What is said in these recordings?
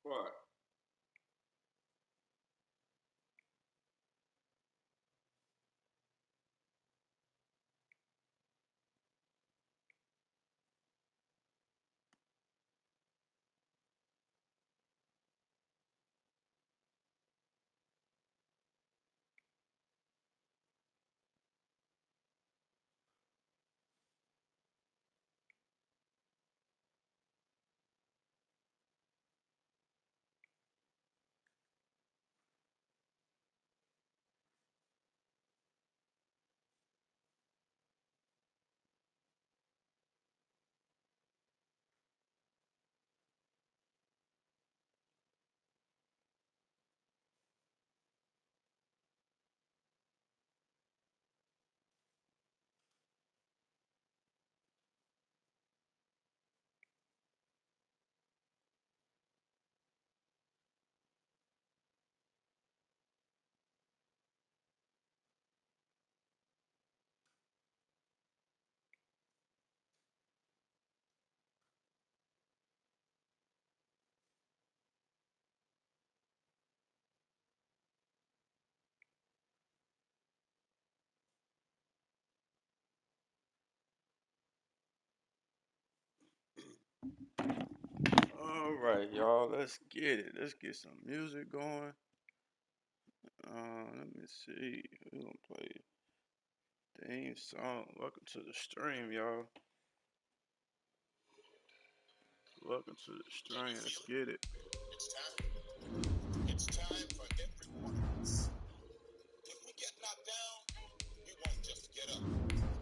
What? All right, y'all. Let's get it. Let's get some music going. Let me see. We're gonna play theme song. Welcome to the stream, y'all. Welcome to the stream. Let's get it. It's time. It's time for every one of us. If we get knocked down, we won't just get up.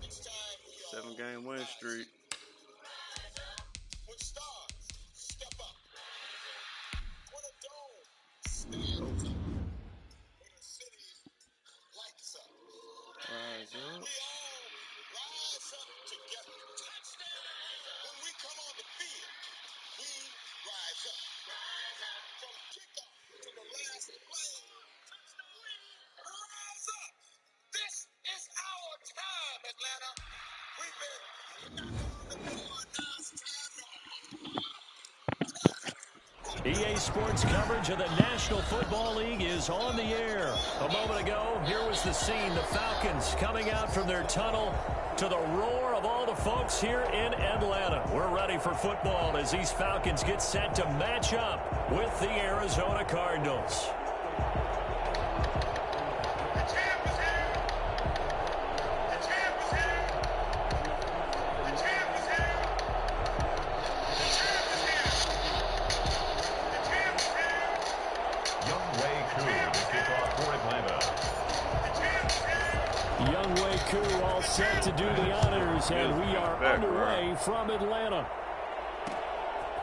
It's time we all 7-game win rise. streak. When stars step up, when a dome stands up, when a city lights up, Rise up. we all rise up together. Touchdown! When we come on the field, we rise up. From kickoff to the last play, we rise up. This is our time, Atlanta. We've been knocking on the door. Now it's time to EA Sports coverage of the National Football League is on the air. A moment ago, here was the scene. The Falcons coming out from their tunnel to the roar of all the folks here in Atlanta. We're ready for football as these Falcons get set to match up with the Arizona Cardinals. All set to do the honors, and we are underway from Atlanta.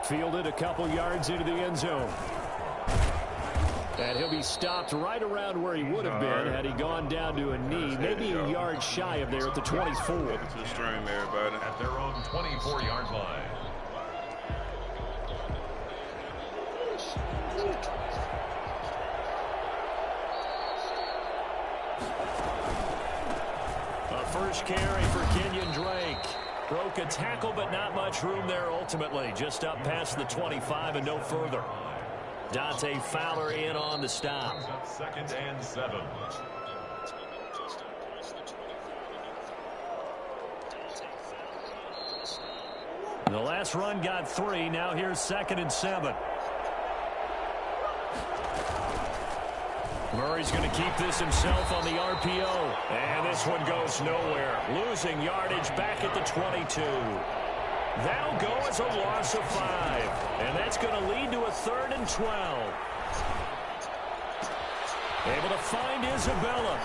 Fielded a couple yards into the end zone. And he'll be stopped right around where he would have been had he gone down to a knee, maybe a yard shy of there at the 24. Welcome to the stream, everybody. At their own 24-yard line. First carry for Kenyon Drake. Broke a tackle, but not much room there ultimately. Just up past the 25 and no further. Dante Fowler in on the stop. 2nd and 7. The last run got 3. Now here's 2nd and 7. Murray's going to keep this himself on the RPO. And this one goes nowhere. Losing yardage back at the 22. That'll go as a loss of 5. And that's going to lead to a 3rd and 12. Able to find Isabella.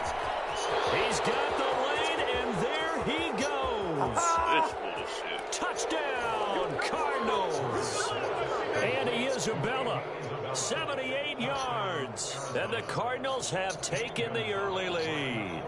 He's got the lane, and there he goes. This bullshit. Touchdown, Cardinals. Andy Isabella, 78 yards. And the Cardinals have taken the early lead.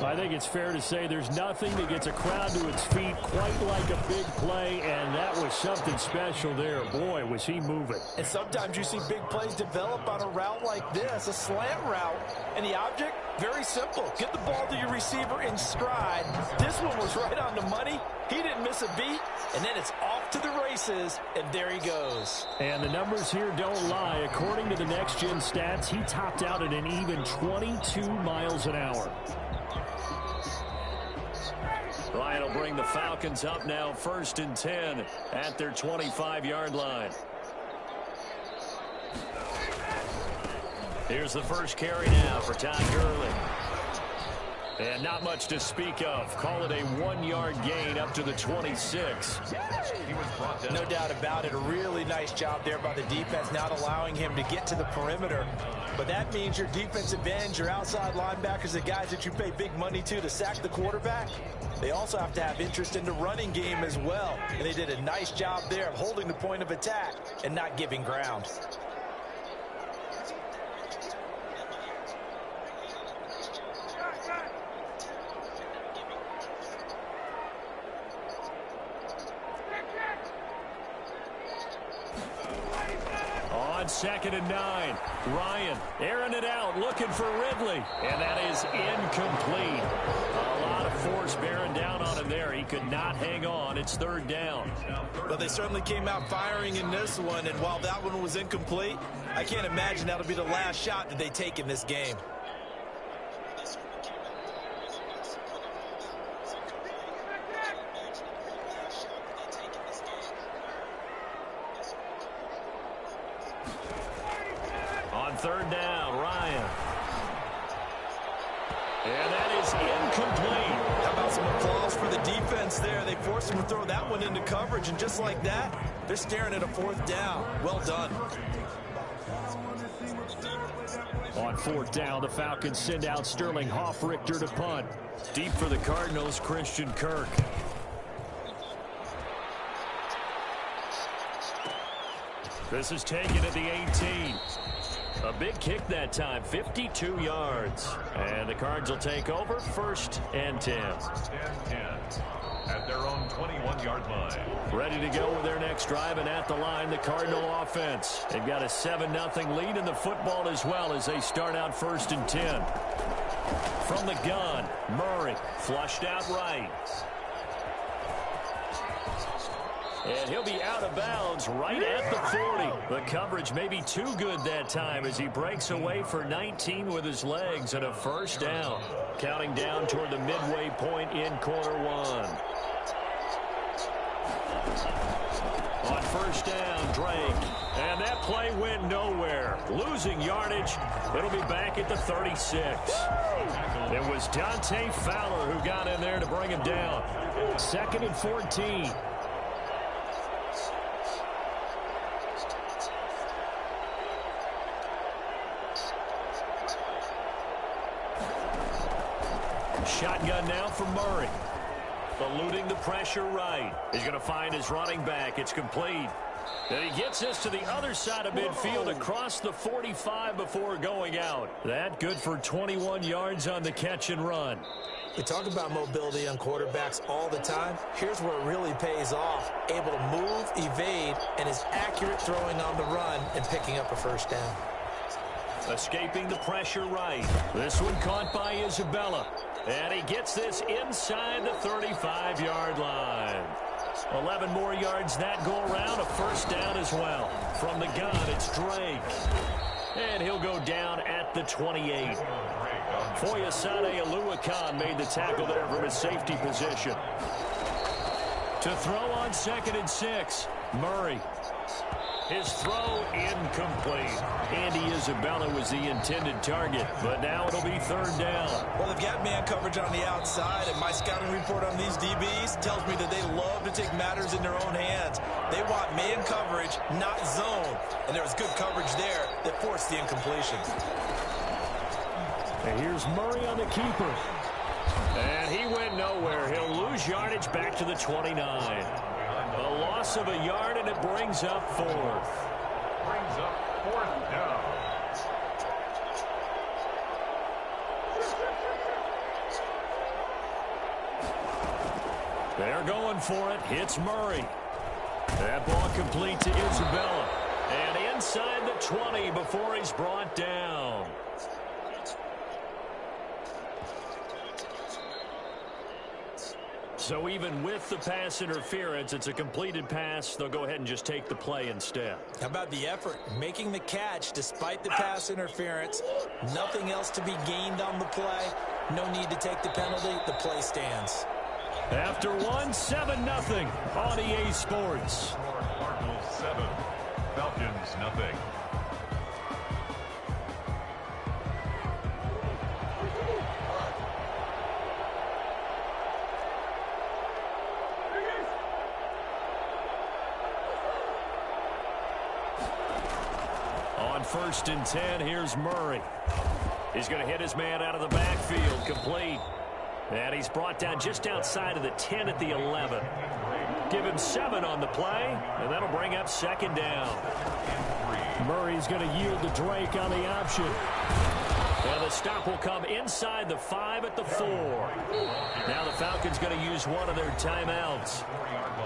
I think it's fair to say there's nothing that gets a crowd to its feet quite like a big play, and that was something special there. Boy, was he moving. And sometimes you see big plays develop on a route like this, a slant route, and the object, very simple. Get the ball to your receiver in stride. This one was right on the money. He didn't miss a beat, and then it's off to the races, and there he goes. And the numbers here don't lie. According to the next-gen stats, he topped out at an even 22 miles an hour. Ryan will bring the Falcons up now, 1st and 10 at their 25-yard line. Here's the first carry now for Todd Gurley. And not much to speak of. Call it a 1-yard gain up to the 26. No doubt about it. A really nice job there by the defense, not allowing him to get to the perimeter. But that means your defensive ends, your outside linebackers, the guys that you pay big money to sack the quarterback, they also have to have interest in the running game as well. And they did a nice job there of holding the point of attack and not giving ground. On 2nd and 9, Ryan airing it out, looking for Ridley, and that is incomplete. A lot of force bearing down on him there. He could not hang on. It's 3rd down. Well, they certainly came out firing in this one, and while that one was incomplete, I can't imagine that'll be the last shot that they take in this game. On 3rd down, Ryan. And that is incomplete. How about some applause for the defense there? They forced him to throw that one into coverage, and just like that, they're staring at a 4th down. Well done. On 4th down, the Falcons send out Sterling Hoffrichter to punt. Deep for the Cardinals, Christian Kirk. This is taken at the 18. A big kick that time, 52 yards. And the Cards will take over, 1st and 10. 10 at their own 21-yard line. Ready to go with their next drive, and at the line, the Cardinal offense. They've got a 7-0 lead in the football as well as they start out 1st and 10. From the gun, Murray flushed out right. And he'll be out of bounds right at the 40. The coverage may be too good that time as he breaks away for 19 with his legs and a 1st down. Counting down toward the midway point in quarter 1. On 1st down, Drake. And that play went nowhere. Losing yardage. It'll be back at the 36. It was Dante Fowler who got in there to bring him down. 2nd and 14. Shotgun now for Murray. Eluding the pressure right. He's going to find his running back. It's complete. And he gets this to the other side of midfield across the 45 before going out. That good for 21 yards on the catch and run. We talk about mobility on quarterbacks all the time. Here's where it really pays off. Able to move, evade, and is accurate throwing on the run and picking up a 1st down. Escaping the pressure right. This one caught by Isabella. And he gets this inside the 35-yard line. 11 more yards that go around, a 1st down as well. From the gun, it's Drake. And he'll go down at the 28. Foyesade Aluakan made the tackle there from his safety position. To throw on 2nd and 6, Murray. His throw incomplete. Andy Isabella was the intended target, but now it'll be 3rd down. Well, they've got man coverage on the outside, and my scouting report on these DBs tells me that they love to take matters in their own hands. They want man coverage, not zone, and there was good coverage there that forced the incompletion. And here's Murray on the keeper. And he went nowhere. He'll lose yardage back to the 29. A loss of a yard, and it brings up 4th. Brings up 4th down. They're going for it. Hits Murray. That ball complete to Isabella. And inside the 20 before he's brought down. So even with the pass interference, it's a completed pass. They'll go ahead and just take the play instead. How about the effort? Making the catch despite the pass interference. Nothing else to be gained on the play. No need to take the penalty. The play stands. After 7-0 on EA Sports. Cardinals 7, Falcons nothing. On 1st and 10, here's Murray. He's going to hit his man out of the backfield, complete. And he's brought down just outside of the 10 at the 11. Give him 7 on the play, and that'll bring up 2nd down. Murray's going to yield to Drake on the option. And the stop will come inside the 5 at the 4. Now the Falcons going to use one of their timeouts.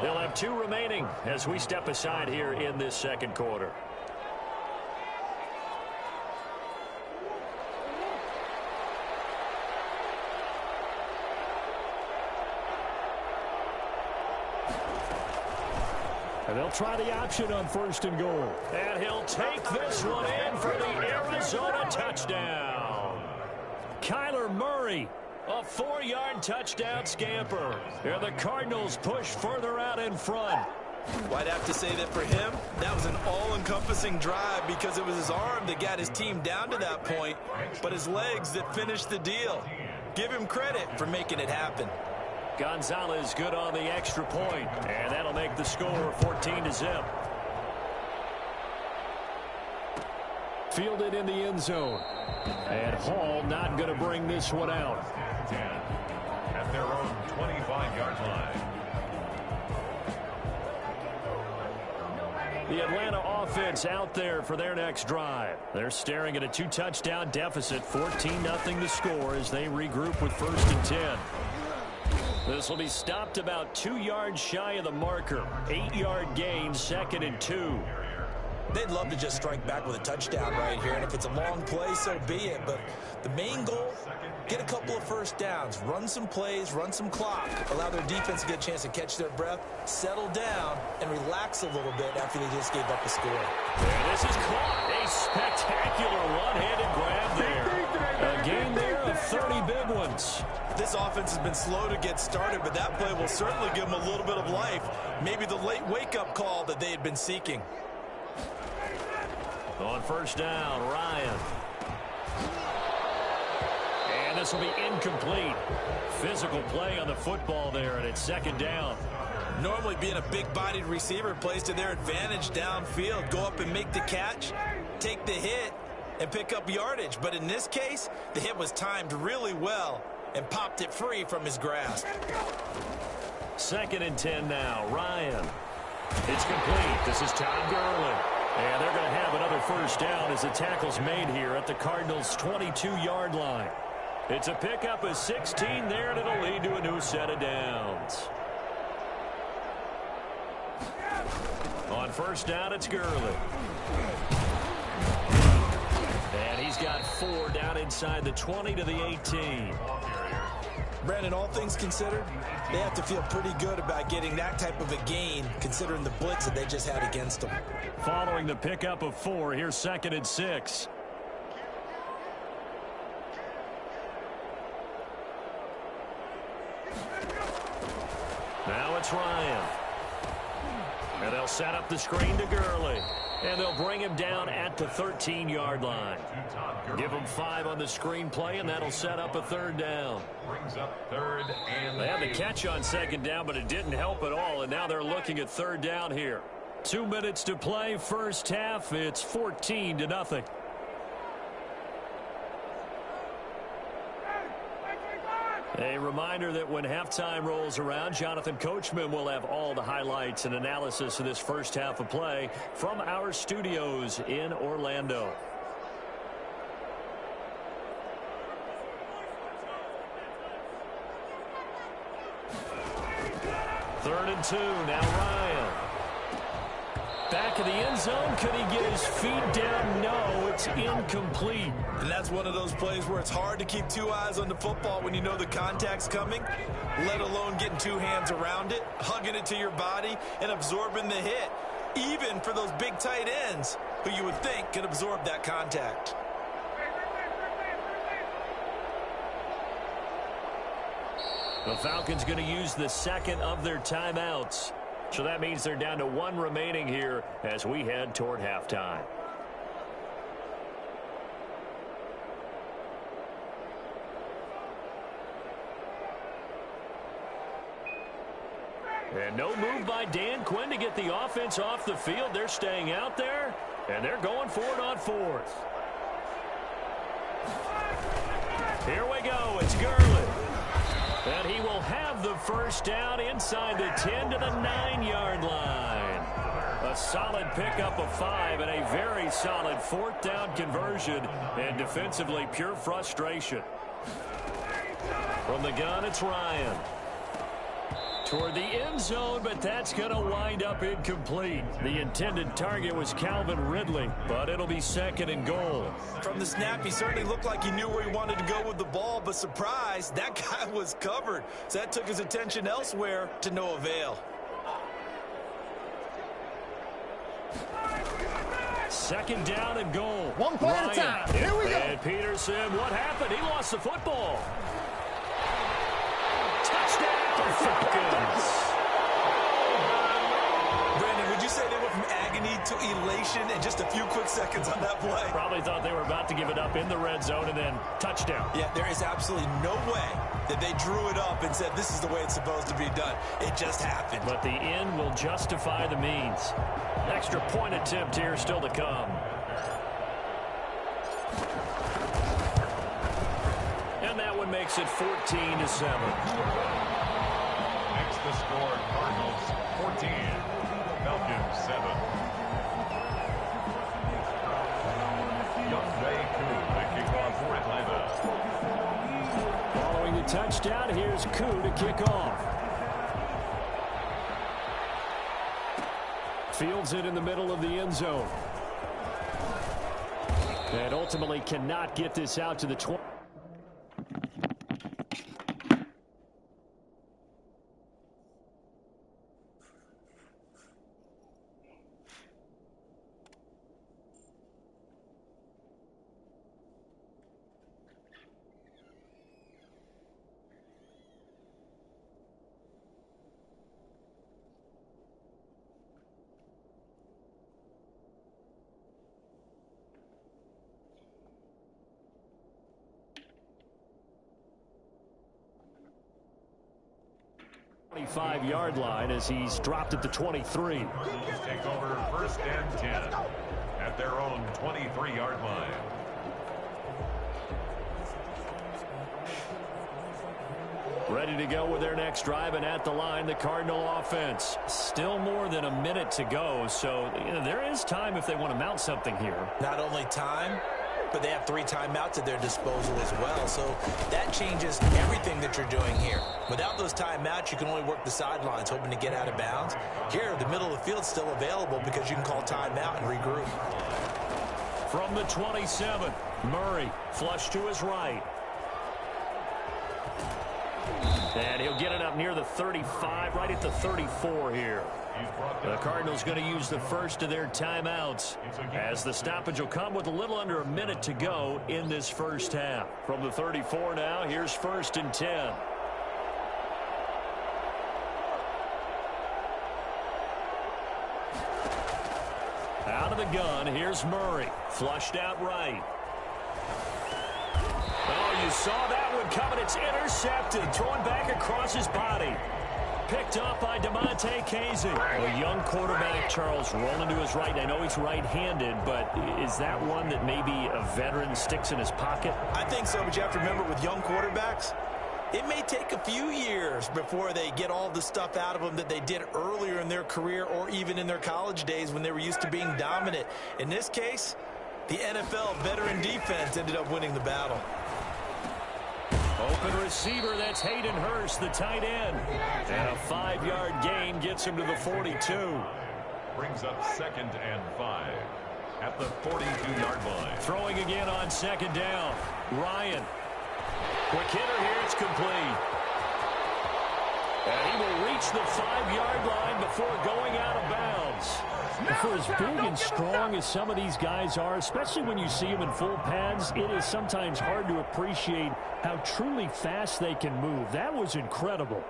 They'll have 2 remaining as we step aside here in this 2nd quarter. And they'll try the option on 1st and goal. And he'll take this one in for the Arizona touchdown. Kyler Murray, a 4-yard touchdown scamper. And the Cardinals push further out in front. Well, I'd have to say that for him, that was an all-encompassing drive because it was his arm that got his team down to that point, but his legs that finished the deal. Give him credit for making it happen. Gonzalez good on the extra point, and that'll make the score 14-0. Fielded in the end zone. And Hall not going to bring this one out. 10 at their own 25-yard line. The Atlanta offense out there for their next drive. They're staring at a 2-touchdown deficit, 14-0 to score as they regroup with 1st and 10. This will be stopped about 2 yards shy of the marker. 8-yard gain, 2nd and 2. They'd love to just strike back with a touchdown right here, and if it's a long play, so be it. But the main goal, get a couple of 1st downs, run some plays, run some clock, allow their defense to get a chance to catch their breath, settle down, and relax a little bit after they just gave up the score. And this is caught. A spectacular one-handed grab there. A gain there of 30 big ones. This offense has been slow to get started, but that play will certainly give them a little bit of life. Maybe the late wake-up call that they had been seeking. On 1st down, Ryan. And this will be incomplete. Physical play on the football there, and it's 2nd down. Normally being a big-bodied receiver plays to their advantage downfield. Go up and make the catch, take the hit, and pick up yardage. But in this case, the hit was timed really well and popped it free from his grasp. 2nd and 10 now, Ryan. It's complete. This is Todd Gurley. And they're going to have another 1st down as the tackle's made here at the Cardinals' 22-yard line. It's a pickup of 16 there, and it'll lead to a new set of downs. On 1st down, it's Gurley. And he's got 4 down inside the 20 to the 18. Brandon, all things considered, they have to feel pretty good about getting that type of a gain, considering the blitz that they just had against them. Following the pickup of 4, here's 2nd and 6. Now it's Ryan. And they'll set up the screen to Gurley. And they'll bring him down at the 13-yard line. Give him 5 on the screenplay, and that'll set up a 3rd down. Brings up 3rd and They had the catch on 2nd down, but it didn't help at all, and now they're looking at 3rd down here. 2 minutes to play, 1st half. It's 14-0. A reminder that when halftime rolls around, Jonathan Coachman will have all the highlights and analysis of this 1st half of play from our studios in Orlando. 3rd and 2. Now Ryan. Back of the end zone. Could he get his feet down? No, it's incomplete. And that's one of those plays where it's hard to keep two eyes on the football when you know the contact's coming, let alone getting two hands around it, hugging it to your body, and absorbing the hit, even for those big tight ends who you would think can absorb that contact. The Falcons going to use the second of their timeouts. So that means they're down to one remaining here as we head toward halftime. And no move by Dan Quinn to get the offense off the field. They're staying out there, and they're going for it on 4th. Here we go. It's Gurley. And he will have the first down inside the 10 to the 9-yard line. A solid pickup of 5 and a very solid 4th down conversion. And defensively, pure frustration. From the gun, it's Ryan. Toward the end zone, but that's going to wind up incomplete. The intended target was Calvin Ridley, but it'll be 2nd and goal. From the snap, he certainly looked like he knew where he wanted to go with the ball, but surprise, that guy was covered. So that took his attention elsewhere to no avail. 2nd down and goal. One play at a time. Here we go. And Peterson, what happened? He lost the football. Touchdown, Falcons. Brandon, would you say they went from agony to elation in just a few quick seconds on that play? Probably thought they were about to give it up in the red zone and then touchdown. Yeah, there is absolutely no way that they drew it up and said this is the way it's supposed to be done. It just happened. But the end will justify the means. Extra point attempt here still to come. And that one makes it 14-7. Next the score, Cardinals 14, Falcons 7. Young Bay Koo, the kickoff for Atlanta. Following the touchdown, here's Koo to kick off. Fields it in the middle of the end zone. And ultimately cannot get this out to the 20. Yard line as he's dropped at the 23. Take over 1st and 10 at their own 23-yard line. Ready to go with their next drive, and at the line, the Cardinal offense. Still more than a minute to go, so there is time if they want to mount something here. Not only time, but they have 3 timeouts at their disposal as well. So that changes everything that you're doing here. Without those timeouts, you can only work the sidelines, hoping to get out of bounds. Here, the middle of the field's still available because you can call timeout and regroup. From the 27, Murray, flush to his right. And he'll get it up near the 35, right at the 34 here. The Cardinals going to use the first of their timeouts as the stoppage will come with a little under a minute to go in this first half. From the 34 now, here's 1st and 10. Out of the gun, here's Murray. Flushed out right. Oh, you saw that one coming. It's intercepted. Thrown back across his body. Picked up by DeMonte Casey. A young quarterback, Charles, rolling to his right. I know he's right-handed, but is that one that maybe a veteran sticks in his pocket? I think so, but you have to remember with young quarterbacks, it may take a few years before they get all the stuff out of them that they did earlier in their career or even in their college days when they were used to being dominant. In this case, the NFL veteran defense ended up winning the battle. Open receiver, that's Hayden Hurst, the tight end. And a 5-yard gain gets him to the 42. Brings up 2nd and 5 at the 42-yard line. Throwing again on 2nd down. Ryan. Quick hitter here. It's complete. And he will reach the 5-yard line before going out of bounds. For as big and strong as some of these guys are, especially when you see them in full pads, it is sometimes hard to appreciate how truly fast they can move. That was incredible.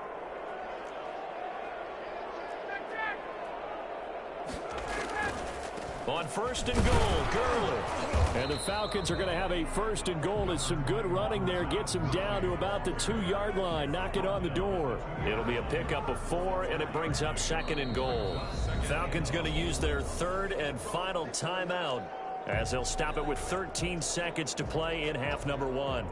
On 1st and goal, Gurley. And the Falcons are going to have a 1st and goal as some good running there gets them down to about the 2-yard line. Knock it on the door. It'll be a pickup of 4, and it brings up 2nd and goal. Falcons going to use their 3rd and final timeout as they'll stop it with 13 seconds to play in half number 1.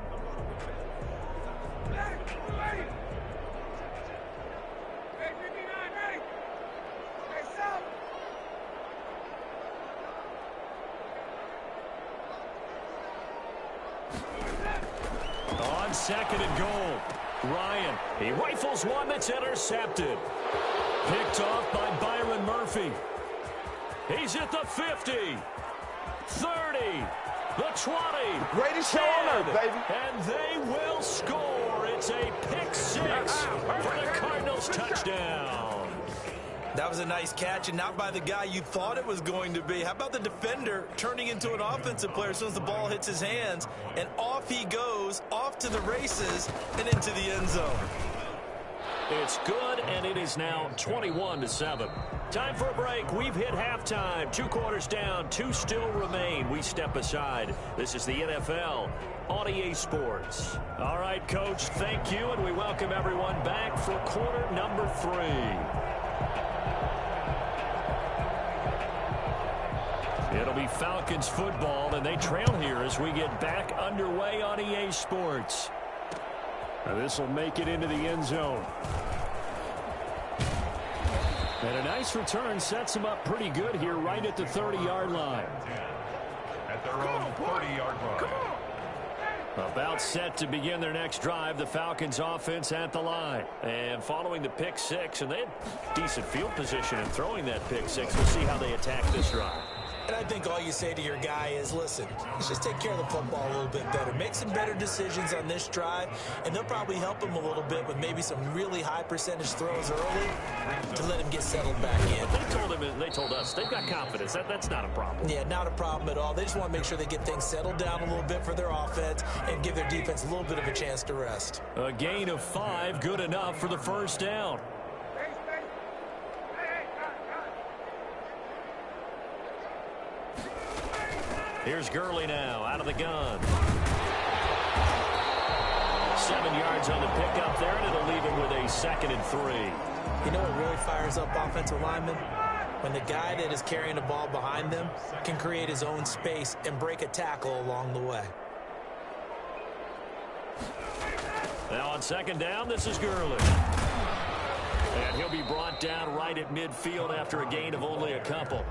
On 2nd and goal, Ryan. He rifles one that's intercepted. Picked off by Byron Murphy. He's at the 50, 30, the 20. Greatest show on earth, baby. And they will score. It's a pick 6 for the Cardinals touchdown. That was a nice catch, and not by the guy you thought it was going to be. How about the defender turning into an offensive player as soon as the ball hits his hands, and off he goes, off to the races, and into the end zone. It's good, and it is now 21-7. Time for a break. We've hit halftime. 2 quarters down, 2 still remain. We step aside. This is the NFL on EA Sports. All right, Coach, thank you, and we welcome everyone back for quarter number 3. It'll be Falcons football, and they trail here as we get back underway on EA Sports. This will make it into the end zone. And a nice return sets them up pretty good here right at the 30-yard line. At their own 30-yard line. About set to begin their next drive, the Falcons offense at the line. And following the pick 6, and they had decent field position in throwing that pick 6. We'll see how they attack this drive. And I think all you say to your guy is, listen, let's just take care of the football a little bit better. Make some better decisions on this drive, and they'll probably help him a little bit with maybe some really high percentage throws early to let him get settled back in. But they told him, and they told us, they've got confidence. That's not a problem. Yeah, not a problem at all. They just want to make sure they get things settled down a little bit for their offense and give their defense a little bit of a chance to rest. A gain of 5, good enough for the 1st down. Here's Gurley now, out of the gun. 7 yards on the pickup there, and it'll leave him with a 2nd and 3. You know what really fires up offensive linemen? When the guy that is carrying the ball behind them can create his own space and break a tackle along the way. Now on 2nd down, this is Gurley. And he'll be brought down right at midfield after a gain of only a couple.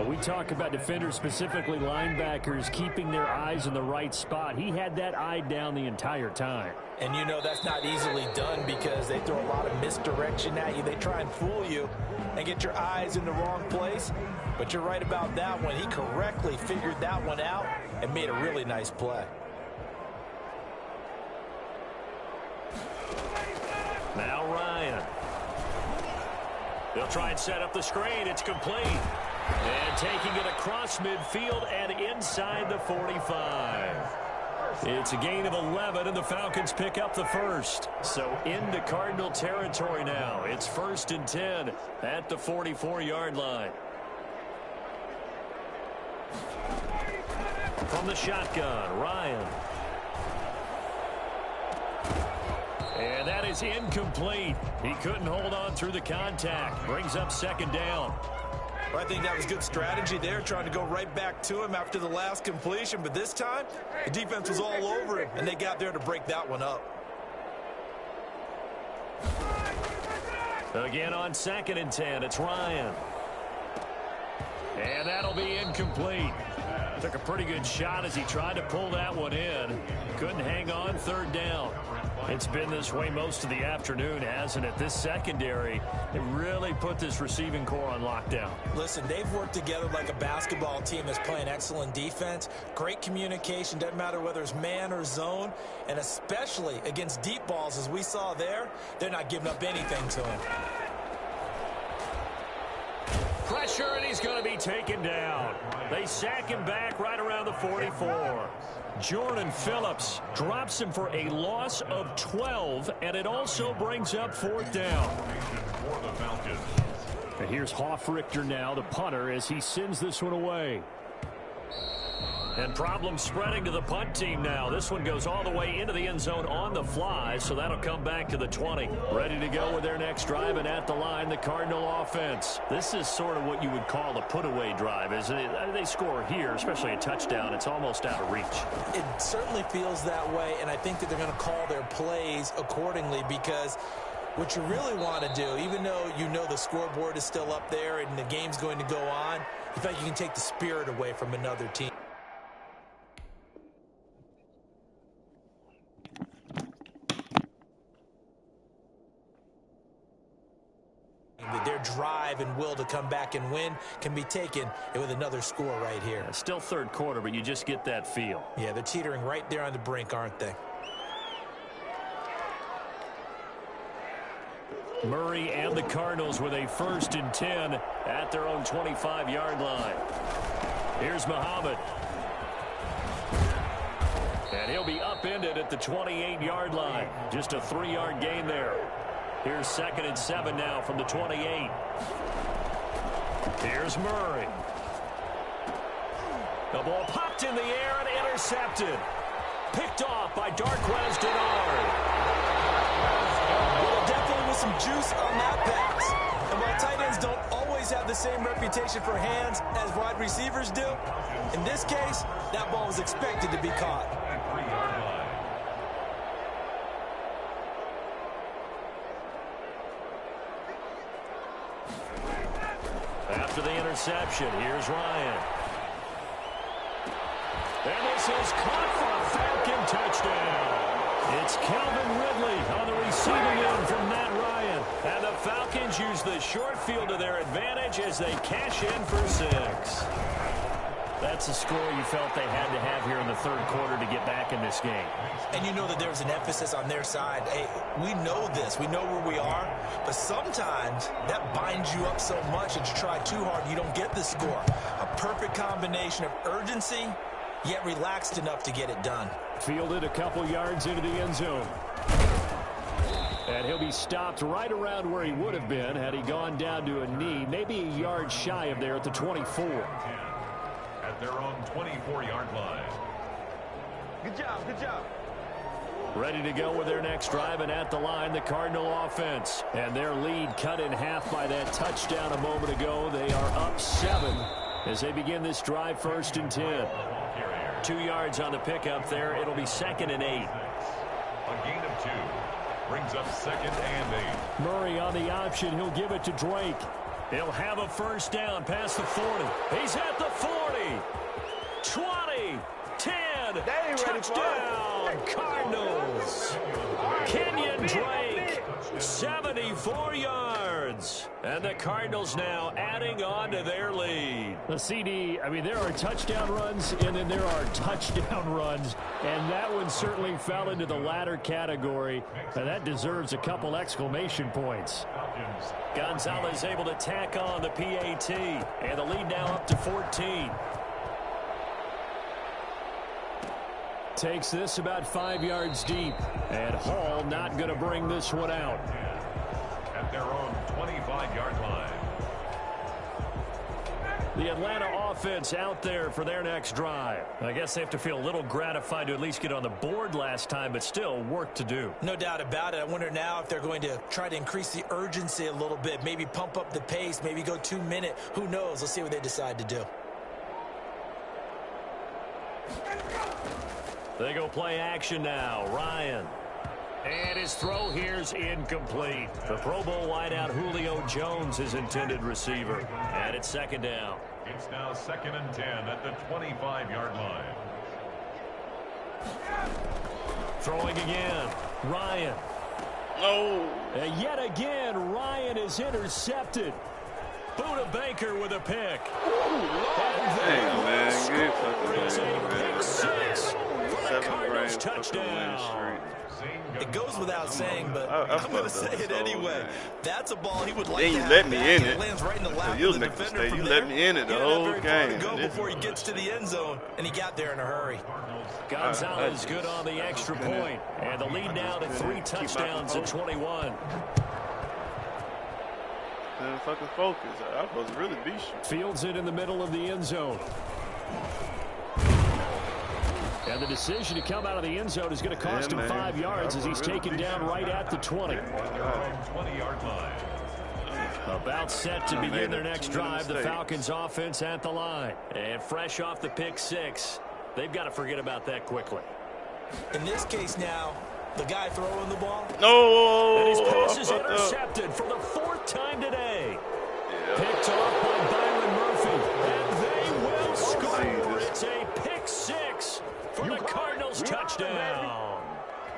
We talk about defenders, specifically linebackers, keeping their eyes in the right spot. He had that eye down the entire time. And you know that's not easily done because they throw a lot of misdirection at you. They try and fool you and get your eyes in the wrong place. But you're right about that one. He correctly figured that one out and made a really nice play. Now Ryan. They'll try and set up the screen. It's complete. And taking it across midfield and inside the 45. It's a gain of 11, and the Falcons pick up the 1st. So into Cardinal territory now. It's 1st and 10 at the 44-yard line. From the shotgun, Ryan. And that is incomplete. He couldn't hold on through the contact. Brings up 2nd down. Well, I think that was good strategy there, trying to go right back to him after the last completion. But this time, the defense was all over him, and they got there to break that one up. Again on 2nd and 10, it's Ryan. And that'll be incomplete. Took a pretty good shot as he tried to pull that one in. Couldn't hang on 3rd down. It's been this way most of the afternoon, hasn't it? This secondary, they really put this receiving core on lockdown. Listen, they've worked together like a basketball team that's playing excellent defense. Great communication, doesn't matter whether it's man or zone, and especially against deep balls, as we saw there, they're not giving up anything to him. Pressure, and he's going to be taken down. They sack him back right around the 44. Jordan Phillips drops him for a loss of 12, and it also brings up 4th down. And here's Hoffrichter now, the punter, as he sends this one away. And problems spreading to the punt team now. This one goes all the way into the end zone on the fly, so that'll come back to the 20. Ready to go with their next drive, and at the line, the Cardinal offense. This is sort of what you would call a put-away drive, isn't it? They score here, especially a touchdown. It's almost out of reach. It certainly feels that way, and I think that they're going to call their plays accordingly, because what you really want to do, even though you know the scoreboard is still up there and the game's going to go on, you feel like you can take the spirit away from another team. Their drive and will to come back and win can be taken with another score right here. Still third quarter, but you just get that feel. Yeah, they're teetering right there on the brink, aren't they? Murray and the Cardinals with a 1st and 10 at their own 25-yard line. Here's Muhammad. And he'll be upended at the 28-yard line. Just a 3-yard gain there. Here's 2nd and 7 now from the 28. Here's Murray. The ball popped in the air and intercepted. Picked off by Darquez Denard. Well, definitely with some juice on that pass. And while tight ends don't always have the same reputation for hands as wide receivers do, in this case, that ball was expected to be caught. After the interception, here's Ryan. And this is caught for a Falcon touchdown. It's Calvin Ridley on the receiving end from Matt Ryan. And the Falcons use the short field to their advantage as they cash in for 6. That's a score you felt they had to have here in the third quarter to get back in this game. And you know that there's an emphasis on their side. Hey, we know this. We know where we are. But sometimes that binds you up so much that you try too hard, you don't get the score. A perfect combination of urgency, yet relaxed enough to get it done. Fielded a couple yards into the end zone. And he'll be stopped right around where he would have been had he gone down to a knee, maybe a yard shy of there at the 24. At their own 24-yard line. Good job, good job. Ready to go with their next drive, and at the line, the Cardinal offense. And their lead cut in half by that touchdown a moment ago. They are up 7 as they begin this drive, 1st and 10. 2 yards on the pickup there. It'll be 2nd and 8. A gain of 2 brings up 2nd and 8. Murray on the option. He'll give it to Drake. He'll have a 1st down past the 40. He's at the 40. 20. 10. Touchdown, Cardinals. Kenyon Drake, 74 yards. And the Cardinals now adding on to their lead. The CD, I mean, there are touchdown runs, and then there are touchdown runs. And that one certainly fell into the latter category. And that deserves a couple exclamation points. Gonzalez able to tack on the PAT. And the lead now up to 14. Takes this about 5 yards deep. And Hall not going to bring this one out. At their own 25-yard line. The Atlanta offense out there for their next drive. I guess they have to feel a little gratified to at least get on the board last time, but still work to do. No doubt about it. I wonder now if they're going to try to increase the urgency a little bit, maybe pump up the pace, maybe go 2 minute. Who knows? Let's see what they decide to do. They go play action now. Ryan. And his throw here's incomplete. The Pro Bowl wideout Julio Jones is intended receiver. And it's 2nd down. It's now 2nd and 10 at the 25-yard line. Throwing again. Ryan. No. And yet again, Ryan is intercepted. Buda Baker with a pick. Damn, man. Good fucking It's a game, pick man. six for the 7th Cardinals ranked fucking win touchdown. streak. It goes without saying, but I I'm going to fucked up say it this whole anyway. game. That's a ball he would like Then to you have let me back, in and it. lands right in the lap You of the make a defender mistake. from You there. let me in it the He didn't have whole very far to game. go This before he gets to the end zone, and he got there in a hurry. Gonzalez good on the extra point. And the lead now to 3 touchdowns at 21. Couldn't fucking focus. I was supposed to really beat you. Fields it in the middle of the end zone. And the decision to come out of the end zone is going to cost him 5 yards as he's taken down right at the 20. 20-yard line. About set to begin their next drive. The Falcons offense at the line. And fresh off the pick six, they've got to forget about that quickly. In this case now, the guy throwing the ball. No. And his pass is I fucked up. intercepted for the 4th time today. Yeah. Picked off by Byron Murphy. And they will score. Jesus. It's a pick six for the Cardinals touchdown.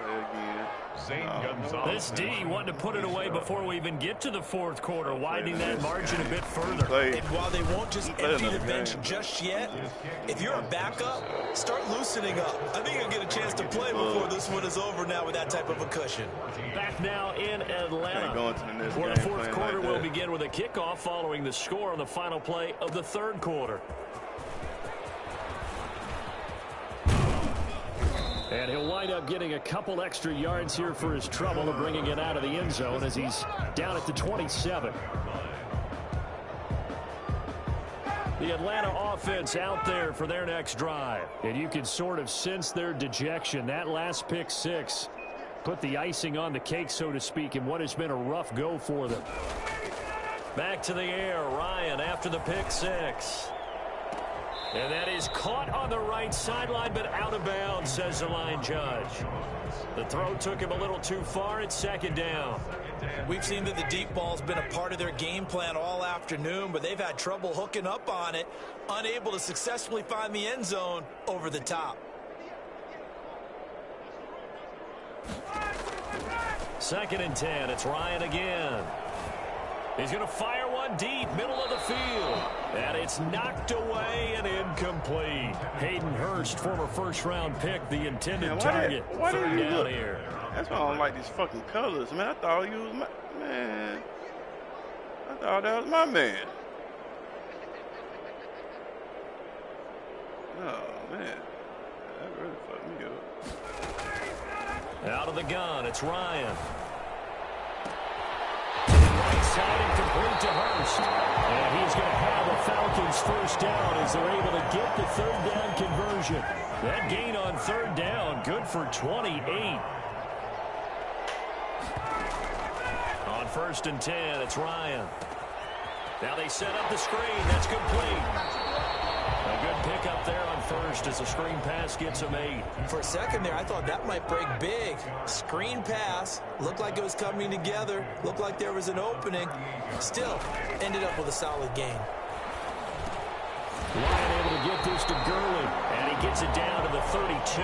Play again. Zane Gonzalez. This D wanted to put it away before we even get to the 4th quarter, widening that margin a bit further. Play. And while they won't just Play empty the another bench game. just yet, if you're a backup, start loosening up. I think you'll get a chance to play before this one is over now with that type of a cushion. Back now in Atlanta. Can't go into the next Where game the 4th playing quarter like will that. begin with a kickoff following the score on the final play of the 3rd quarter. And he'll wind up getting a couple extra yards here for his trouble of bringing it out of the end zone as he's down at the 27. The Atlanta offense out there for their next drive. And you can sort of sense their dejection. That last pick six put the icing on the cake, so to speak, in what has been a rough go for them. Back to the air. Ryan after the pick six. And that is caught on the right sideline, but out of bounds, says the line judge. The throw took him a little too far. It's 2nd down. We've seen that the deep ball's been a part of their game plan all afternoon, but they've had trouble hooking up on it, unable to successfully find the end zone over the top. 2nd and 10. It's Ryan again. He's going to fire one deep, middle of the field. And it's knocked away and incomplete. Hayden Hurst, former 1st-round pick, the intended Man, target. why did 3rd you down look? here. That's why I don't like these fucking colors, man. I thought you was my man. I thought that was my man. Oh man, that really fucked me up. Out of the gun, it's Ryan. Right side and complete to Hurst. And he's going to have the Falcons 1st down as they're able to get the 3rd down conversion. That gain on 3rd down, good for 28. On 1st and 10, it's Ryan. Now they set up the screen. That's complete. A good pickup there on 1st as the screen pass gets him 8. For a second there, I thought that might break big. Screen pass. Looked like it was coming together. Looked like there was an opening. Still, ended up with a solid gain. Ryan able to get this to Gurley, and he gets it down to the 32.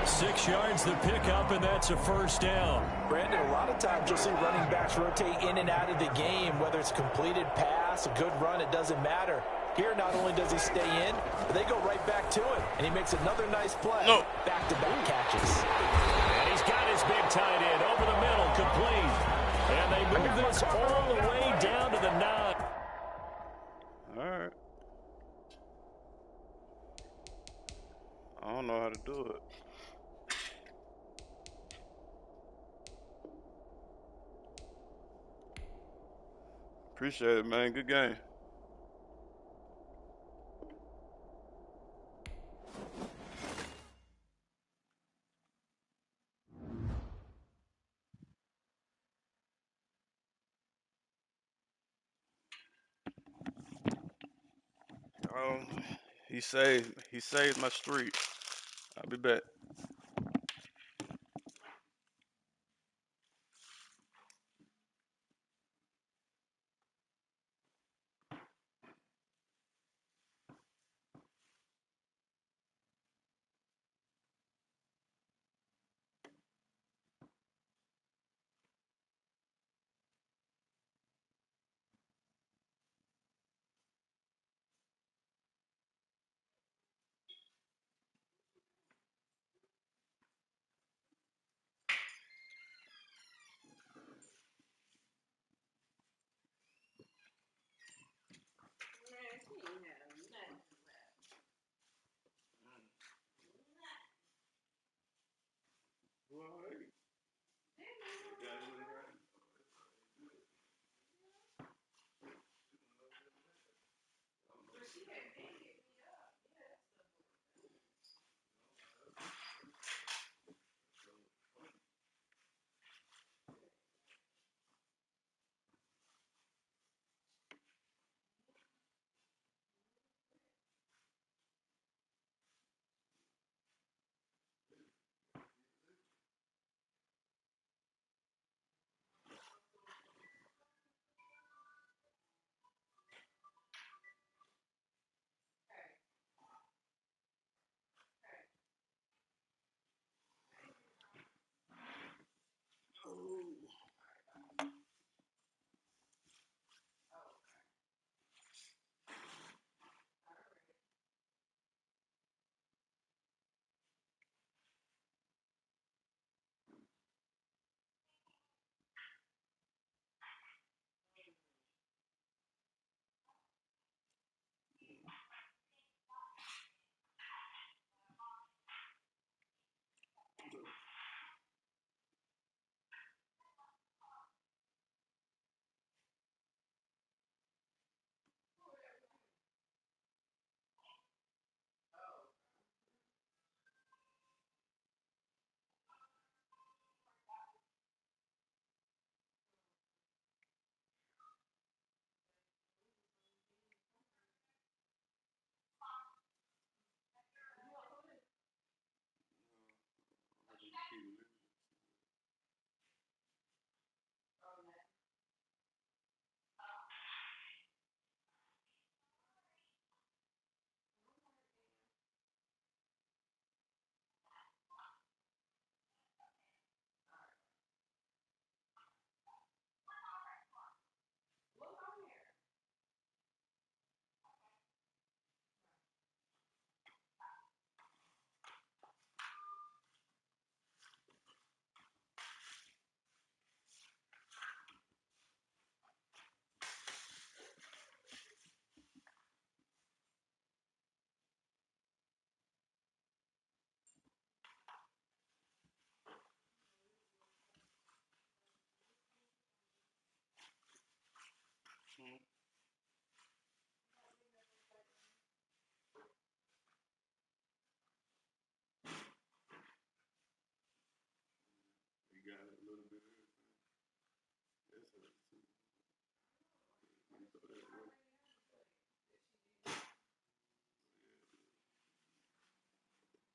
6 yards the pickup, and that's a 1st down. Brandon, a lot of times you'll see running backs rotate in and out of the game, whether it's a completed pass, a good run, it doesn't matter. Here, not only does he stay in, but they go right back to him, and he makes another nice play. No. Back-to-back catches. And he's got his big tight end over the middle, complete. And they move this all the way down to the 9. All right. I don't know how to do it. Appreciate it, man. Good game. He saved my streak. I'll be back.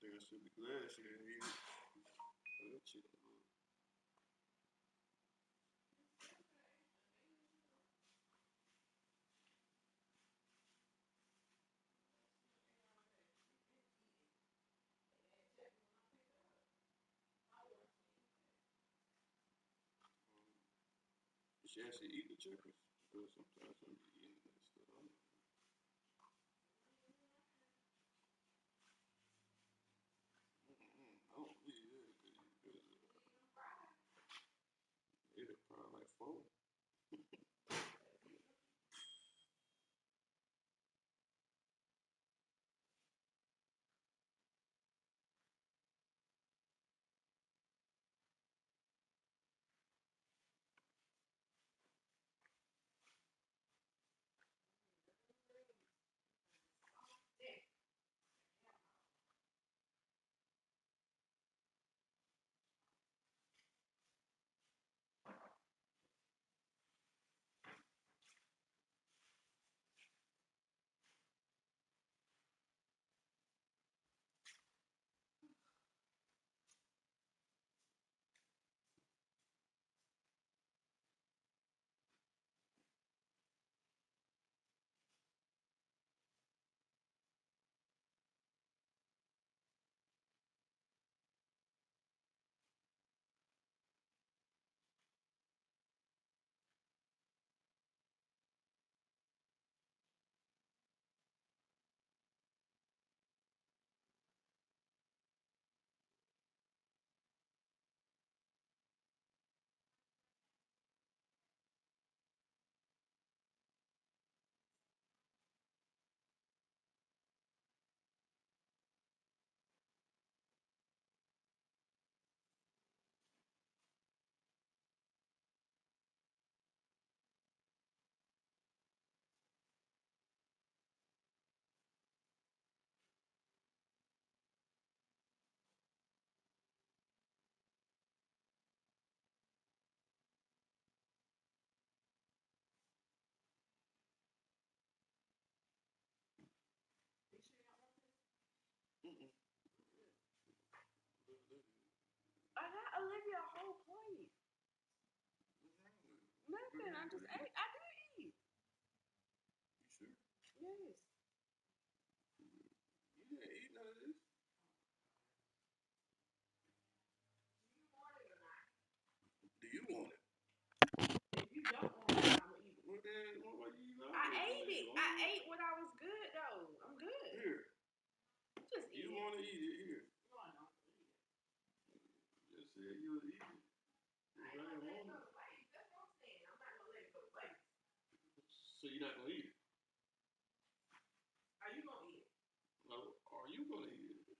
think I should be glad she didn't eat it. That chicken. She actually eat the chickens, but sometimes I'm eating that stuff. I don't know. I don't believe that because it'll probably like 4. I got Olivia a whole plate. Nothing. I just ate. I did eat. You sure? Yes. You didn't eat none of this? Do you want it? If you don't want it, I'm gonna eat it. Well, then, why you eat all I this? ate it. I ate when I was good though. I'm good. Here. Just eat You it. want to eat it? Here. No, I don't eat it. Just said you would eat it. I ain't gonna let it go to waste. That's what I'm saying. I'm not gonna let it go to waste. So you're not gonna eat it? Are you gonna eat it? No. Are you gonna eat it?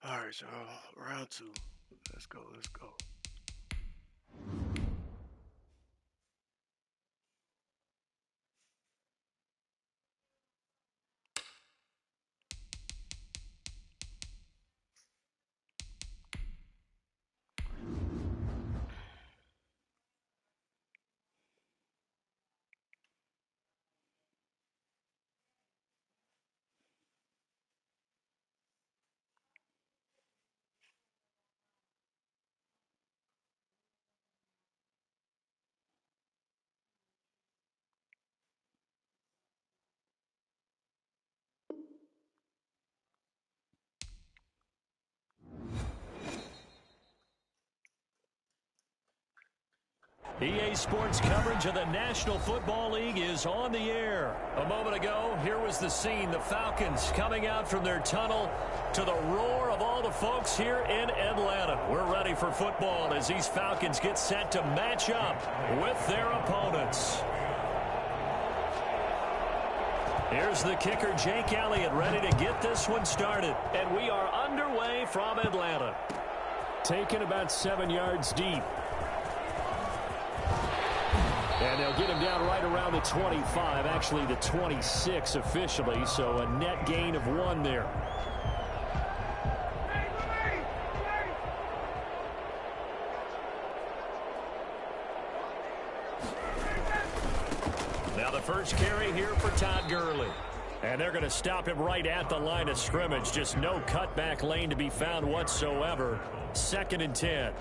All right, y'all. Round 2. Let's go. Let's go. EA Sports coverage of the National Football League is on the air. A moment ago, here was the scene. The Falcons coming out from their tunnel to the roar of all the folks here in Atlanta. We're ready for football as these Falcons get set to match up with their opponents. Here's the kicker, Jake Elliott, ready to get this one started. And we are underway from Atlanta. Taken about 7 yards deep. And they'll get him down right around the 25, actually the 26 officially, so a net gain of 1 there. Now the first carry here for Todd Gurley. And they're going to stop him right at the line of scrimmage. Just no cutback lane to be found whatsoever. 2nd and 10.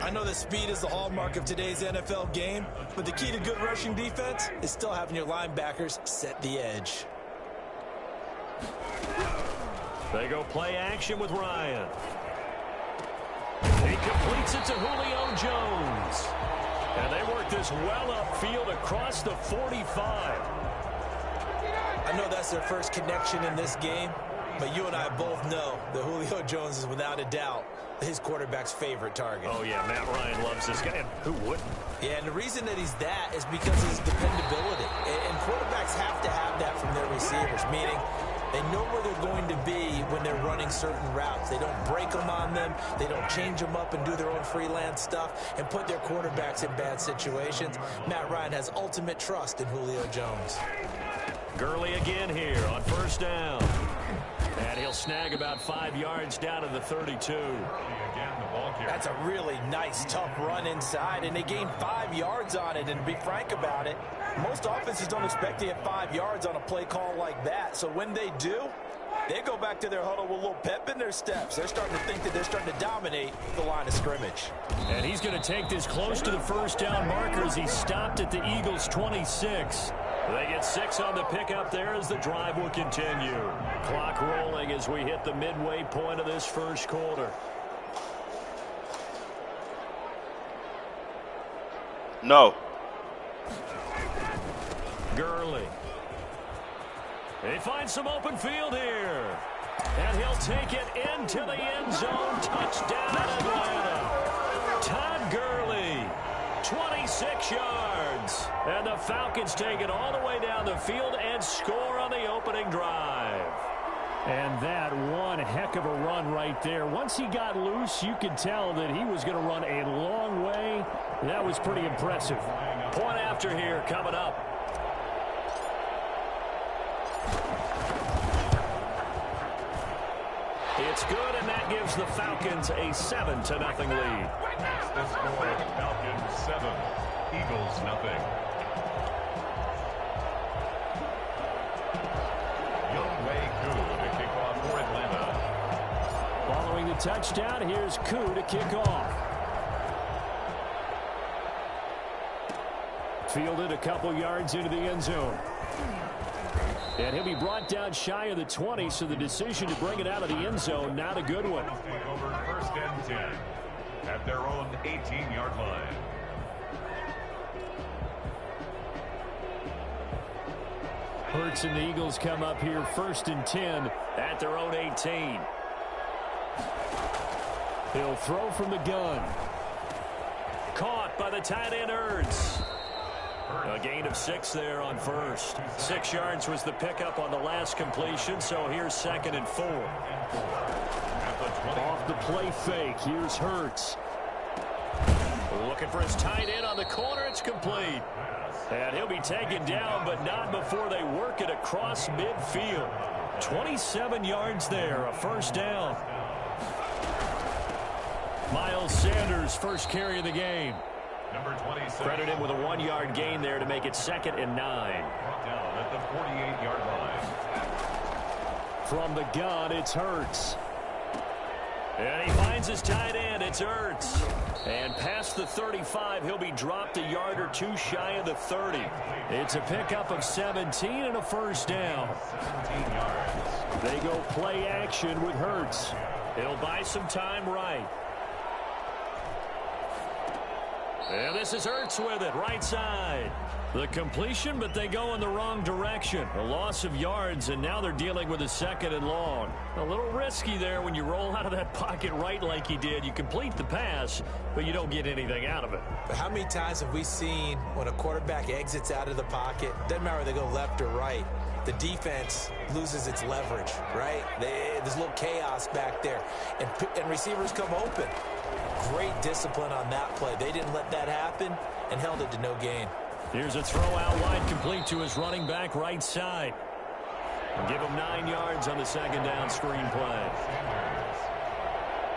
I know that speed is the hallmark of today's NFL game, but the key to good rushing defense is still having your linebackers set the edge. They go play action with Ryan. He completes it to Julio Jones. And they work this well upfield across the 45. I know that's their first connection in this game, but you and I both know that Julio Jones is without a doubt his quarterback's favorite target. Oh, yeah, Matt Ryan loves this guy. And who wouldn't? Yeah, and the reason that he's that is because of his dependability. And quarterbacks have to have that from their receivers, meaning they know where they're going to be when they're running certain routes. They don't break them on them. They don't change them up and do their own freelance stuff and put their quarterbacks in bad situations. Matt Ryan has ultimate trust in Julio Jones. Gurley again here on 1st down. And he'll snag about 5 yards down to the 32. That's a really nice, tough run inside, and they gained 5 yards on it. And to be frank about it, most offenses don't expect to get 5 yards on a play call like that. So when they do, they go back to their huddle with a little pep in their steps. They're starting to think that they're starting to dominate the line of scrimmage. And he's going to take this close to the 1st down marker as he stopped at the Eagles' 26. They get 6 on the pickup there as the drive will continue. Clock rolling as we hit the midway point of this 1st quarter. No. Gurley. He finds some open field here. And he'll take it into the end zone. Touchdown, Atlanta. Todd Gurley, 26 yards. And the Falcons take it all the way down the field and score on the opening drive. And that one heck of a run right there. Once he got loose, you could tell that he was going to run a long way. That was pretty impressive. Point after here coming up. It's good, and that gives the Falcons a 7-0 lead. The score, Falcons 7, Eagles nothing. Following the touchdown, here's Koo to kick off. Fielded a couple yards into the end zone. And he'll be brought down shy of the 20, so the decision to bring it out of the end zone, not a good one. Over 1st and 10 at their own 18-yard line. Hurts and the Eagles come up here 1st and 10 at their own 18. He'll throw from the gun. Caught by the tight end Hurts. A gain of 6 there on 1st. 6 yards was the pickup on the last completion, so here's 2nd and 4. Off the play fake, here's Hurts. Looking for his tight end on the corner, it's complete. And he'll be taken down, but not before they work it across midfield. 27 yards there, a 1st down. Miles Sanders, first carry of the game. Number 26. Credit him with a 1-yard gain there to make it 2nd and 9. Brought down at the 48-yard line. From the gun, it's Hurts. And he finds his tight end. It's Hurts. And past the 35, he'll be dropped a yard or 2 shy of the 30. It's a pickup of 17 and a 1st down. 17 yards. They go play action with Hurts. It'll buy some time right. And this is Hurts with it, right side. The completion, but they go in the wrong direction. A loss of yards, and now they're dealing with a 2nd and long. A little risky there when you roll out of that pocket right like he did. You complete the pass, but you don't get anything out of it. But how many times have we seen when a quarterback exits out of the pocket, doesn't matter whether they go left or right, the defense loses its leverage, right? There's a little chaos back there, and receivers come open. Great discipline on that play. They didn't let that happen and held it to no gain. Here's a throw out wide, complete to his running back right side. Give him 9 yards on the 2nd down screen play.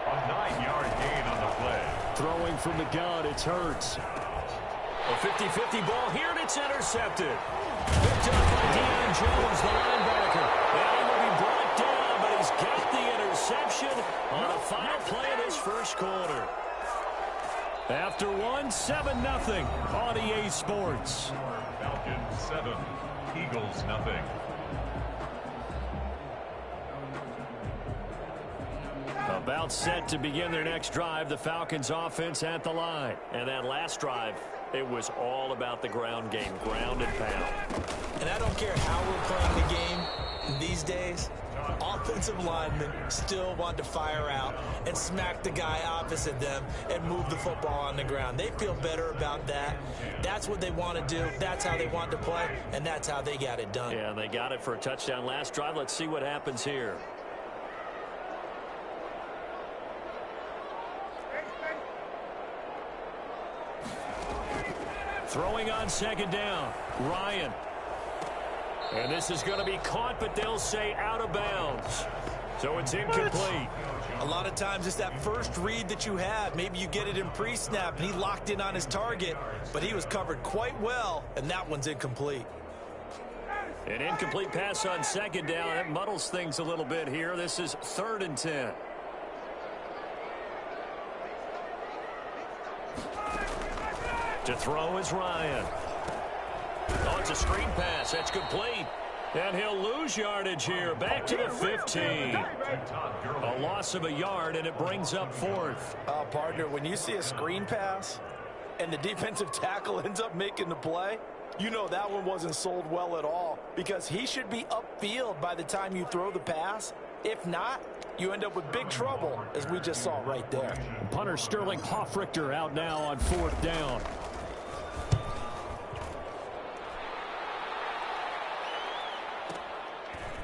A 9-yard gain on the play. Throwing from the gun, it's Hurts. A 50-50 ball here, and it's intercepted. Picked up by Deion Jones, the linebacker. And he will be brought down, but he's got the interception on the final play of this first quarter. After 7-0 on EA Sports. Falcons 7, Eagles nothing. About set to begin their next drive, the Falcons offense at the line. And that last drive, it was all about the ground game, ground and pound. And I don't care how we're playing the game these days, offensive linemen still want to fire out and smack the guy opposite them and move the football on the ground. They feel better about that. That's what they want to do. That's how they want to play, and that's how they got it done. Yeah, they got it for a touchdown last drive. Let's see what happens here. Throwing on 2nd down, Ryan. And this is going to be caught, but they'll say out of bounds. So it's incomplete. A lot of times it's that first read that you have. Maybe you get it in pre-snap, and he locked in on his target, but he was covered quite well, and that one's incomplete. An incomplete pass on 2nd down. That muddles things a little bit here. This is 3rd and 10. To throw is Ryan. Oh, it's a screen pass. That's complete. And he'll lose yardage here. Back to the 15. A loss of a yard, and it brings up 4th. Partner, when you see a screen pass and the defensive tackle ends up making the play, you know that one wasn't sold well at all, because he should be upfield by the time you throw the pass. If not, you end up with big trouble, as we just saw right there. Punter Sterling Hoffrichter out now on 4th down.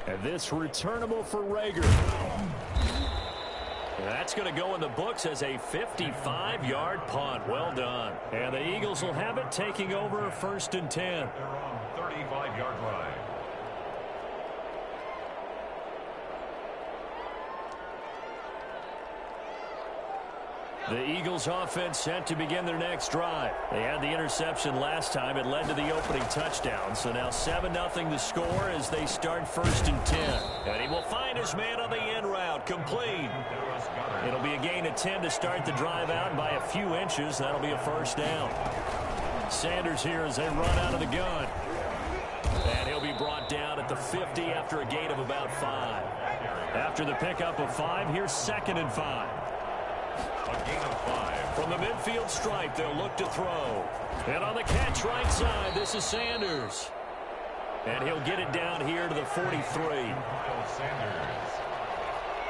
And this returnable for Rager. That's going to go in the books as a 55-yard punt. Well done. And the Eagles will have it, taking over 1st and 10. They're on 35-yard line. The Eagles offense set to begin their next drive. They had the interception last time. It led to the opening touchdown. So now 7-0 the score as they start 1st and 10. And he will find his man on the end route. Complete. It'll be a gain of 10 to start the drive out by a few inches. That'll be a 1st down. Sanders here as they run out of the gun. And he'll be brought down at the 50 after a gain of about 5. After the pickup of 5, here's 2nd and 5. A gain of 5. From the midfield stripe, they'll look to throw. And on the catch right side, this is Sanders. And he'll get it down here to the 43. Sanders.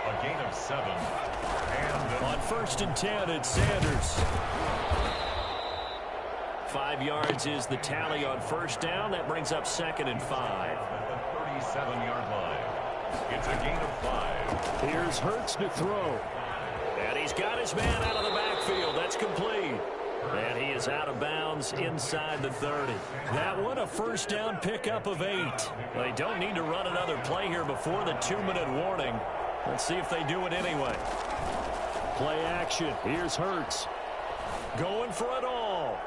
A gain of 7. And on 1st and 10, it's Sanders. 5 yards is the tally on 1st down. That brings up 2nd and 5. At the 37-yard line. It's a gain of 5. Here's Hurts to throw. And he's got his man out of the backfield. That's complete. And he is out of bounds inside the 30. That one, a 1st down pickup of 8. They don't need to run another play here before the 2-minute warning. Let's see if they do it anyway. Play action. Here's Hurts. Going for it all.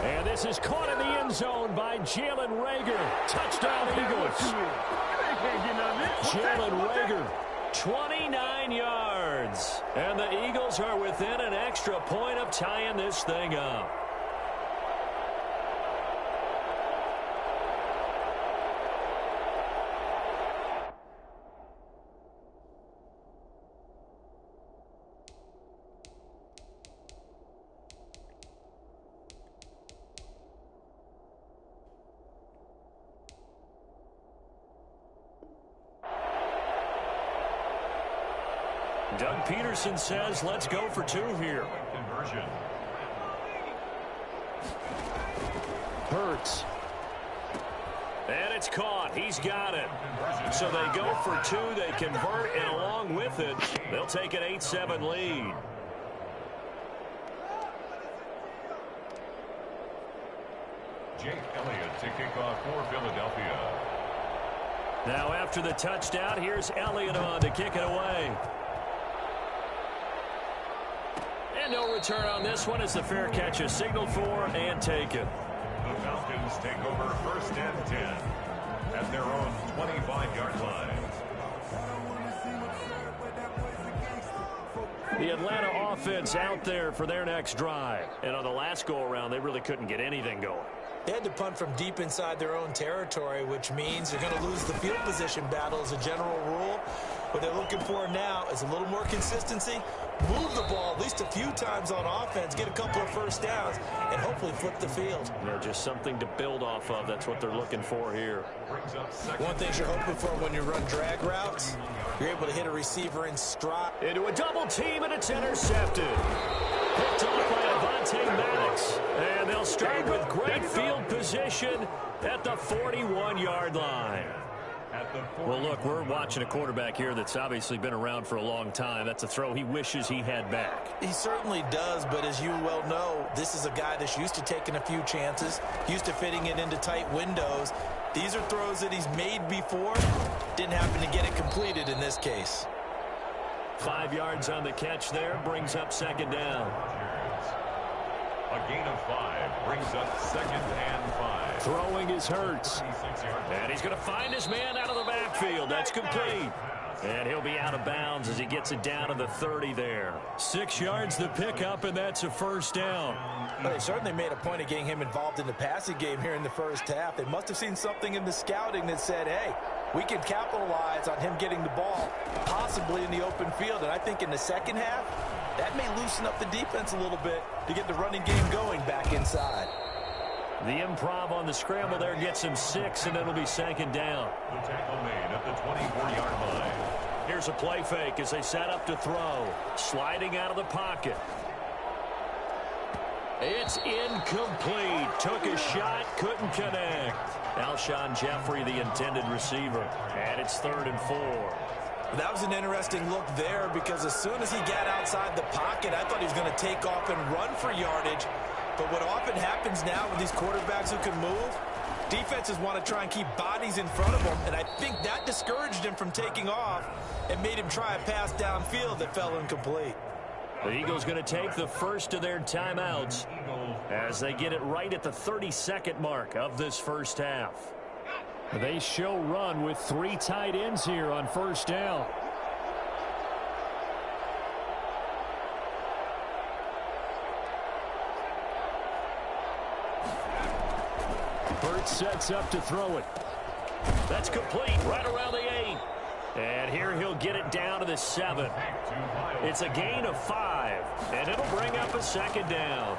And this is caught in the end zone by Jalen Rager. Touchdown, Eagles. Jalen Rager, 29 yards. And the Eagles are within an extra point of tying this thing up. Doug Peterson says let's go for 2 here. Conversion. Hurts. And it's caught. He's got it. So they go for 2. They convert, and along with it, they'll take an 8-7 lead. Jake Elliott to kick off for Philadelphia. Now after the touchdown, here's Elliott on to kick it away. And no return on this one as the fair catch is signaled for and taken. The Falcons take over 1st and 10 at their own 25-yard line. The Atlanta offense out there for their next drive. And on the last go-around, they really couldn't get anything going. They had to punt from deep inside their own territory, which means they're going to lose the field position battle as a general rule. What they're looking for now is a little more consistency, move the ball at least a few times on offense, get a couple of first downs, and hopefully flip the field. Just something to build off of. That's what they're looking for here. One thing you're hoping for when you run drag routes, you're able to hit a receiver in stride. Into a double team, and it's intercepted. Picked off by Avonte Maddox. And they'll start with great field position at the 41-yard line. Well, look, we're watching a quarterback here that's obviously been around for a long time. That's a throw he wishes he had back. He certainly does, but as you well know, this is a guy that's used to taking a few chances, used to fitting it into tight windows. These are throws that he's made before. Didn't happen to get it completed in this case. 5 yards on the catch there, brings up 2nd down. A gain of 5 brings up 2nd and 5. Throwing is Hurts. And he's going to find his man out of the backfield. That's complete. And he'll be out of bounds as he gets it down to the 30 there. 6 yards the pickup, and that's a 1st down. Well, they certainly made a point of getting him involved in the passing game here in the first half. They must have seen something in the scouting that said, hey, we can capitalize on him getting the ball, possibly in the open field. And I think in the second half, that may loosen up the defense a little bit to get the running game going back inside. The improv on the scramble there gets him 6, and it'll be 2nd down. The tackle made at the 24-yard line. Here's a play fake as they set up to throw. Sliding out of the pocket. It's incomplete. Took a shot, couldn't connect. Alshon Jeffrey, the intended receiver. And it's 3rd and 4. That was an interesting look there because as soon as he got outside the pocket, I thought he was going to take off and run for yardage. But what often happens now with these quarterbacks who can move, defenses want to try and keep bodies in front of them, and I think that discouraged him from taking off and made him try a pass downfield that fell incomplete. The Eagles going to take the first of their timeouts as they get it right at the 32nd mark of this first half. They show run with 3 tight ends here on 1st down. Burt sets up to throw it. That's complete right around the 8. And here he'll get it down to the 7. It's a gain of 5, and it'll bring up a 2nd down.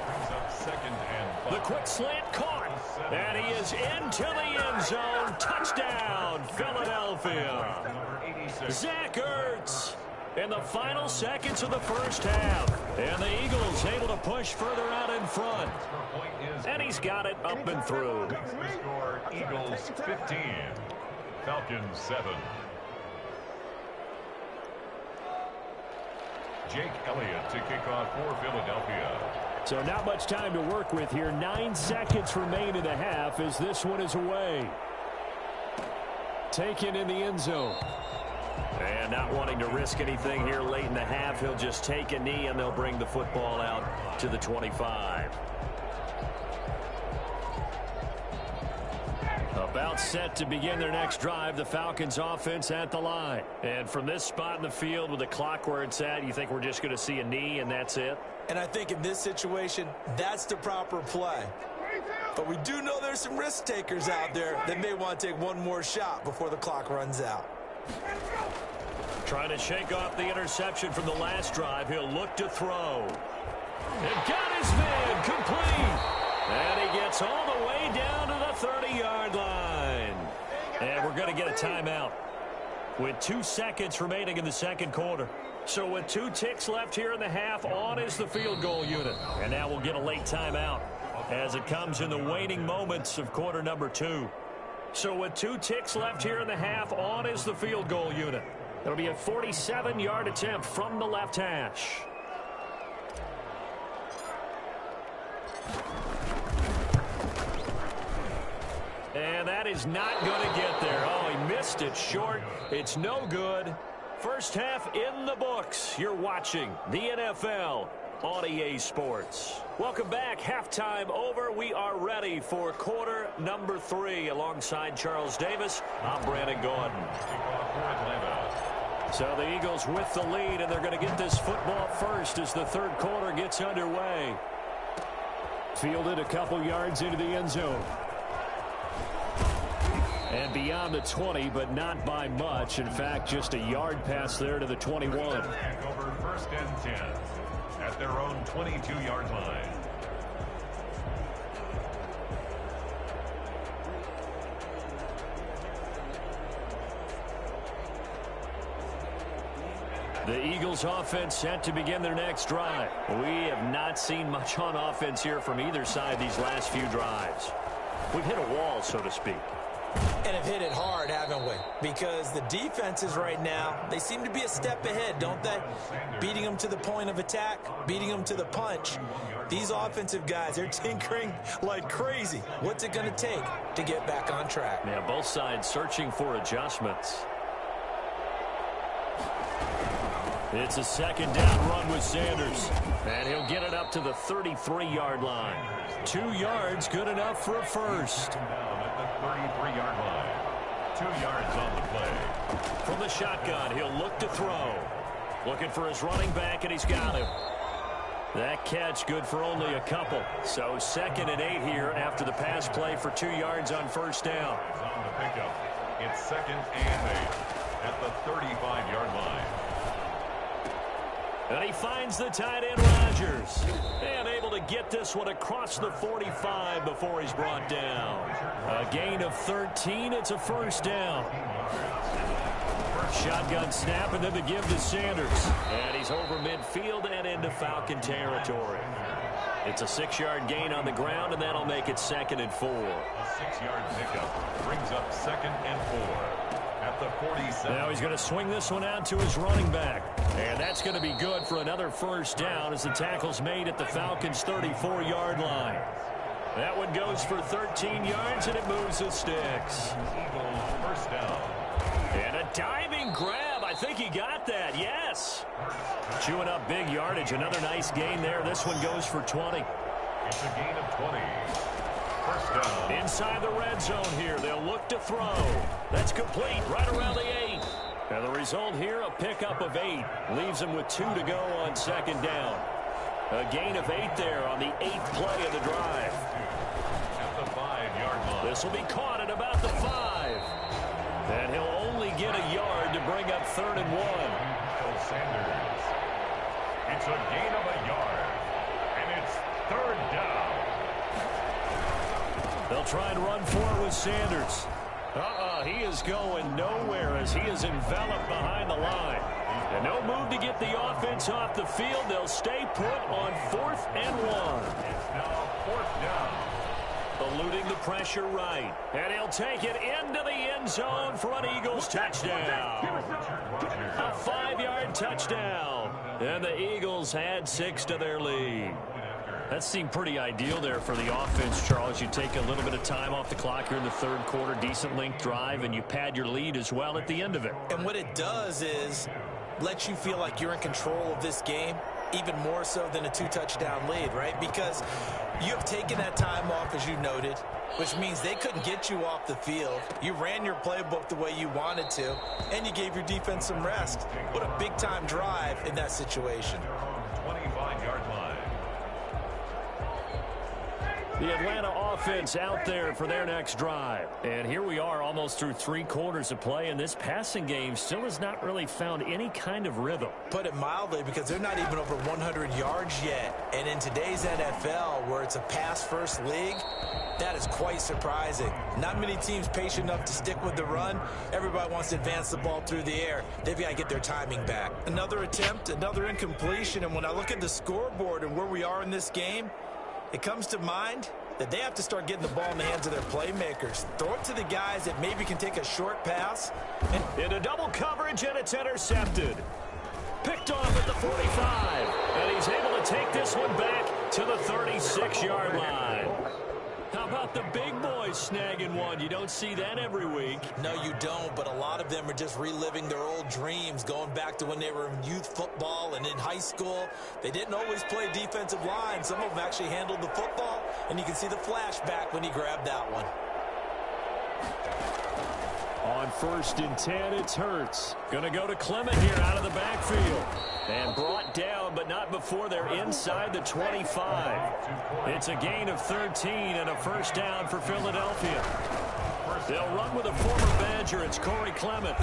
The quick slant caught, and he is into the end zone. Touchdown, Philadelphia. Zach Ertz in the final seconds of the first half. And the Eagles able to push further out in front. And he's got it up and through. The score, Eagles 15, Falcons 7. Jake Elliott to kick off for Philadelphia. So not much time to work with here. 9 seconds remain in the half as this one is away. Taken in the end zone. And not wanting to risk anything here late in the half, he'll just take a knee and they'll bring the football out to the 25. About set to begin their next drive, the Falcons offense at the line. And from this spot in the field with the clock where it's at, you think we're just going to see a knee and that's it? And I think in this situation, that's the proper play. But we do know there's some risk takers out there that may want to take one more shot before the clock runs out. Trying to shake off the interception from the last drive. He'll look to throw. And got his man complete. And he gets all the way down to the 30-yard line. And we're going to get a timeout. with 2 seconds remaining in the second quarter. So with 2 ticks left here in the half, on is the field goal unit. And now we'll get a late timeout as it comes in the waning moments of quarter number 2. So with 2 ticks left here in the half, on is the field goal unit. It'll be a 47-yard attempt from the left hash. And that is not going to get there. Oh, he missed it short. It's no good. First half in the books. You're watching the NFL on EA Sports. Welcome back. Halftime over. We are ready for quarter number 3. Alongside Charles Davis, I'm Brandon Gordon. So the Eagles with the lead, and they're going to get this football first as the third quarter gets underway. Fielded a couple yards into the end zone. And beyond the 20, but not by much. In fact, just a yard pass there to the 21. Over first and 10 at their own 22-yard line. The Eagles offense set to begin their next drive. We have not seen much on offense here from either side these last few drives. We've hit a wall, so to speak. And have hit it hard, haven't we? Because the defenses right now, they seem to be a step ahead, don't they? Beating them to the point of attack, beating them to the punch. These offensive guys, they're tinkering like crazy. What's it going to take to get back on track? Yeah, both sides searching for adjustments. It's a second down run with Sanders. And he'll get it up to the 33-yard line. 2 yards, good enough for a first. 33-yard line. 2 yards on the play. From the shotgun, he'll look to throw. Looking for his running back, and he's got him. That catch good for only a couple. So 2nd and 8 here after the pass play for 2 yards on first down. On the pickup, it's 2nd and 8 at the 35-yard line. And he finds the tight end, Rodgers. And able to get this one across the 45 before he's brought down. A gain of 13. It's a first down. Shotgun snap, and then the give to Sanders. And he's over midfield and into Falcon territory. It's a 6-yard gain on the ground, and that'll make it 2nd and 4. A 6-yard pickup brings up 2nd and 4. At the 47. Now he's going to swing this one out to his running back. And that's going to be good for another first down as the tackle's made at the Falcons' 34-yard line. That one goes for 13 yards, and it moves the sticks. Eagles first down. And a diving grab. I think he got that. Yes. Chewing up big yardage. Another nice gain there. This one goes for 20. It's a gain of 20. First down. Inside the red zone here. They'll look to throw. That's complete right around the 8. And the result here, a pickup of 8. Leaves him with 2 to go on 2nd down. A gain of 8 there on the 8th play of the drive. At the 5-yard line. This will be caught at about the 5. And he'll only get a yard to bring up 3rd and 1. Sanders. It's a gain of a yard. And it's 3rd down. They'll try and run for it with Sanders. He is going nowhere as he is enveloped behind the line. And no move to get the offense off the field. They'll stay put on 4th and 1. It's now 4th down. Eluding the pressure right. And he'll take it into the end zone for an Eagles touchdown. A 5-yard touchdown. And the Eagles add 6 to their lead. That seemed pretty ideal there for the offense, Charles. You take a little bit of time off the clock here in the third quarter, decent length drive, and you pad your lead as well at the end of it. And what it does is lets you feel like you're in control of this game, even more so than a 2-touchdown lead, right? Because you have taken that time off, as you noted, which means they couldn't get you off the field. You ran your playbook the way you wanted to, and you gave your defense some rest. What a big-time drive in that situation. 25-yard line. The Atlanta offense out there for their next drive. And here we are almost through 3 quarters of play, and this passing game still has not really found any kind of rhythm. Put it mildly, because they're not even over 100 yards yet. And in today's NFL, where it's a pass-first league, that is quite surprising. Not many teams patient enough to stick with the run. Everybody wants to advance the ball through the air. They've got to get their timing back. Another attempt, another incompletion, and when I look at the scoreboard and where we are in this game, it comes to mind that they have to start getting the ball in the hands of their playmakers. Throw it to the guys that maybe can take a short pass. Into double coverage, and it's intercepted. Picked off at the 45. And he's able to take this one back to the 36-yard line. How about the big boys snagging one? You don't see that every week. No, you don't, but a lot of them are just reliving their old dreams, going back to when they were in youth football and in high school. They didn't always play defensive line. Some of them actually handled the football, and you can see the flashback when he grabbed that one. On 1st and 10, it's Hurts. Going to go to Clement here out of the backfield. And brought down, but not before they're inside the 25. It's a gain of 13 and a first down for Philadelphia. They'll run with a former Badger. It's Corey Clement.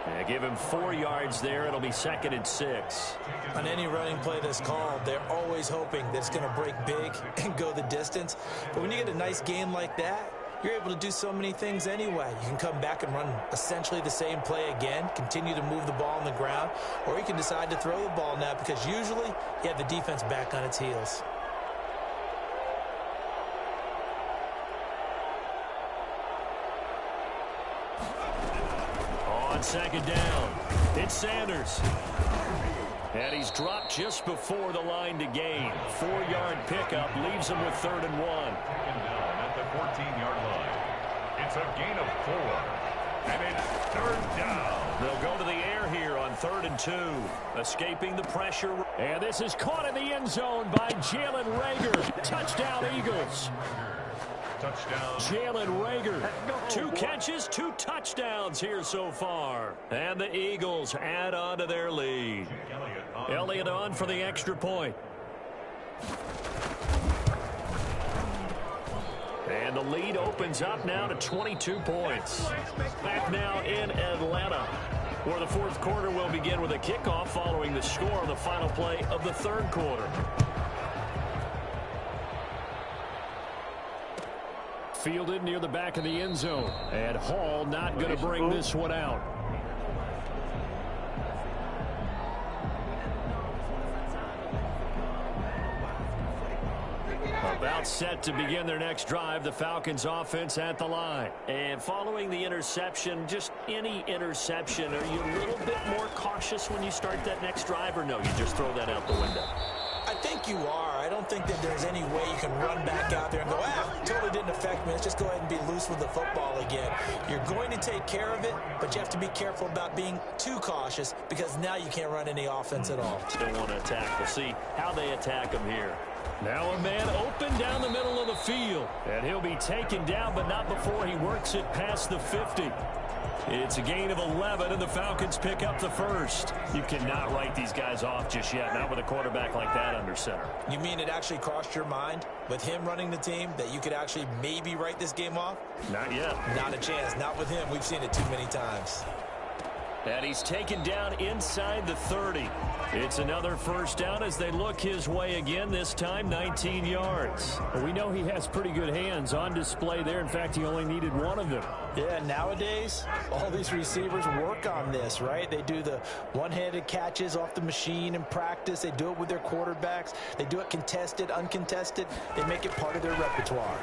And give him 4 yards there. It'll be 2nd and 6. On any running play that's called, they're always hoping that it's going to break big and go the distance. But when you get a nice gain like that, you're able to do so many things anyway. You can come back and run essentially the same play again, continue to move the ball on the ground, or you can decide to throw the ball now, because usually you have the defense back on its heels. On 2nd down, it's Sanders. And he's dropped just before the line to gain. 4-yard pickup leaves him with 3rd and 1. At the 14-yard line. It's a gain of 4. And it's 3rd down. They'll go to the air here on 3rd and 2. Escaping the pressure. And this is caught in the end zone by Jalen Reagor. Touchdown, Eagles. Touchdown. Jalen Reagor. 2 catches, 2 touchdowns here so far. And the Eagles add on to their lead. Elliott on for the extra point. And the lead opens up now to 22 points. Back now in Atlanta, where the 4th quarter will begin with a kickoff following the score on the final play of the 3rd quarter. Fielded near the back of the end zone. And Hall not going to bring this one out. About set to begin their next drive, the Falcons offense at the line. And following the interception, just any interception, are you a little bit more cautious when you start that next drive, or no, you just throw that out the window? I think you are. I don't think that there's any way you can run back out there and go, totally didn't affect me. Let's just go ahead and be loose with the football again. You're going to take care of it, but you have to be careful about being too cautious, because now you can't run any offense at all. Still want to attack. We'll see how they attack him here. Now a man open down the middle of the field. And he'll be taken down, but not before he works it past the 50. It's a gain of 11, and the Falcons pick up the first. You cannot write these guys off just yet, not with a quarterback like that under center. You mean it actually crossed your mind with him running the team that you could actually maybe write this game off? Not yet. Not a chance. Not with him. We've seen it too many times. And he's taken down inside the 30. It's another first down as they look his way again, this time 19 yards. Well, we know he has pretty good hands on display there. In fact, he only needed one of them. Yeah, nowadays, all these receivers work on this, right? They do the one-handed catches off the machine in practice. They do it with their quarterbacks. They do it contested, uncontested. They make it part of their repertoire.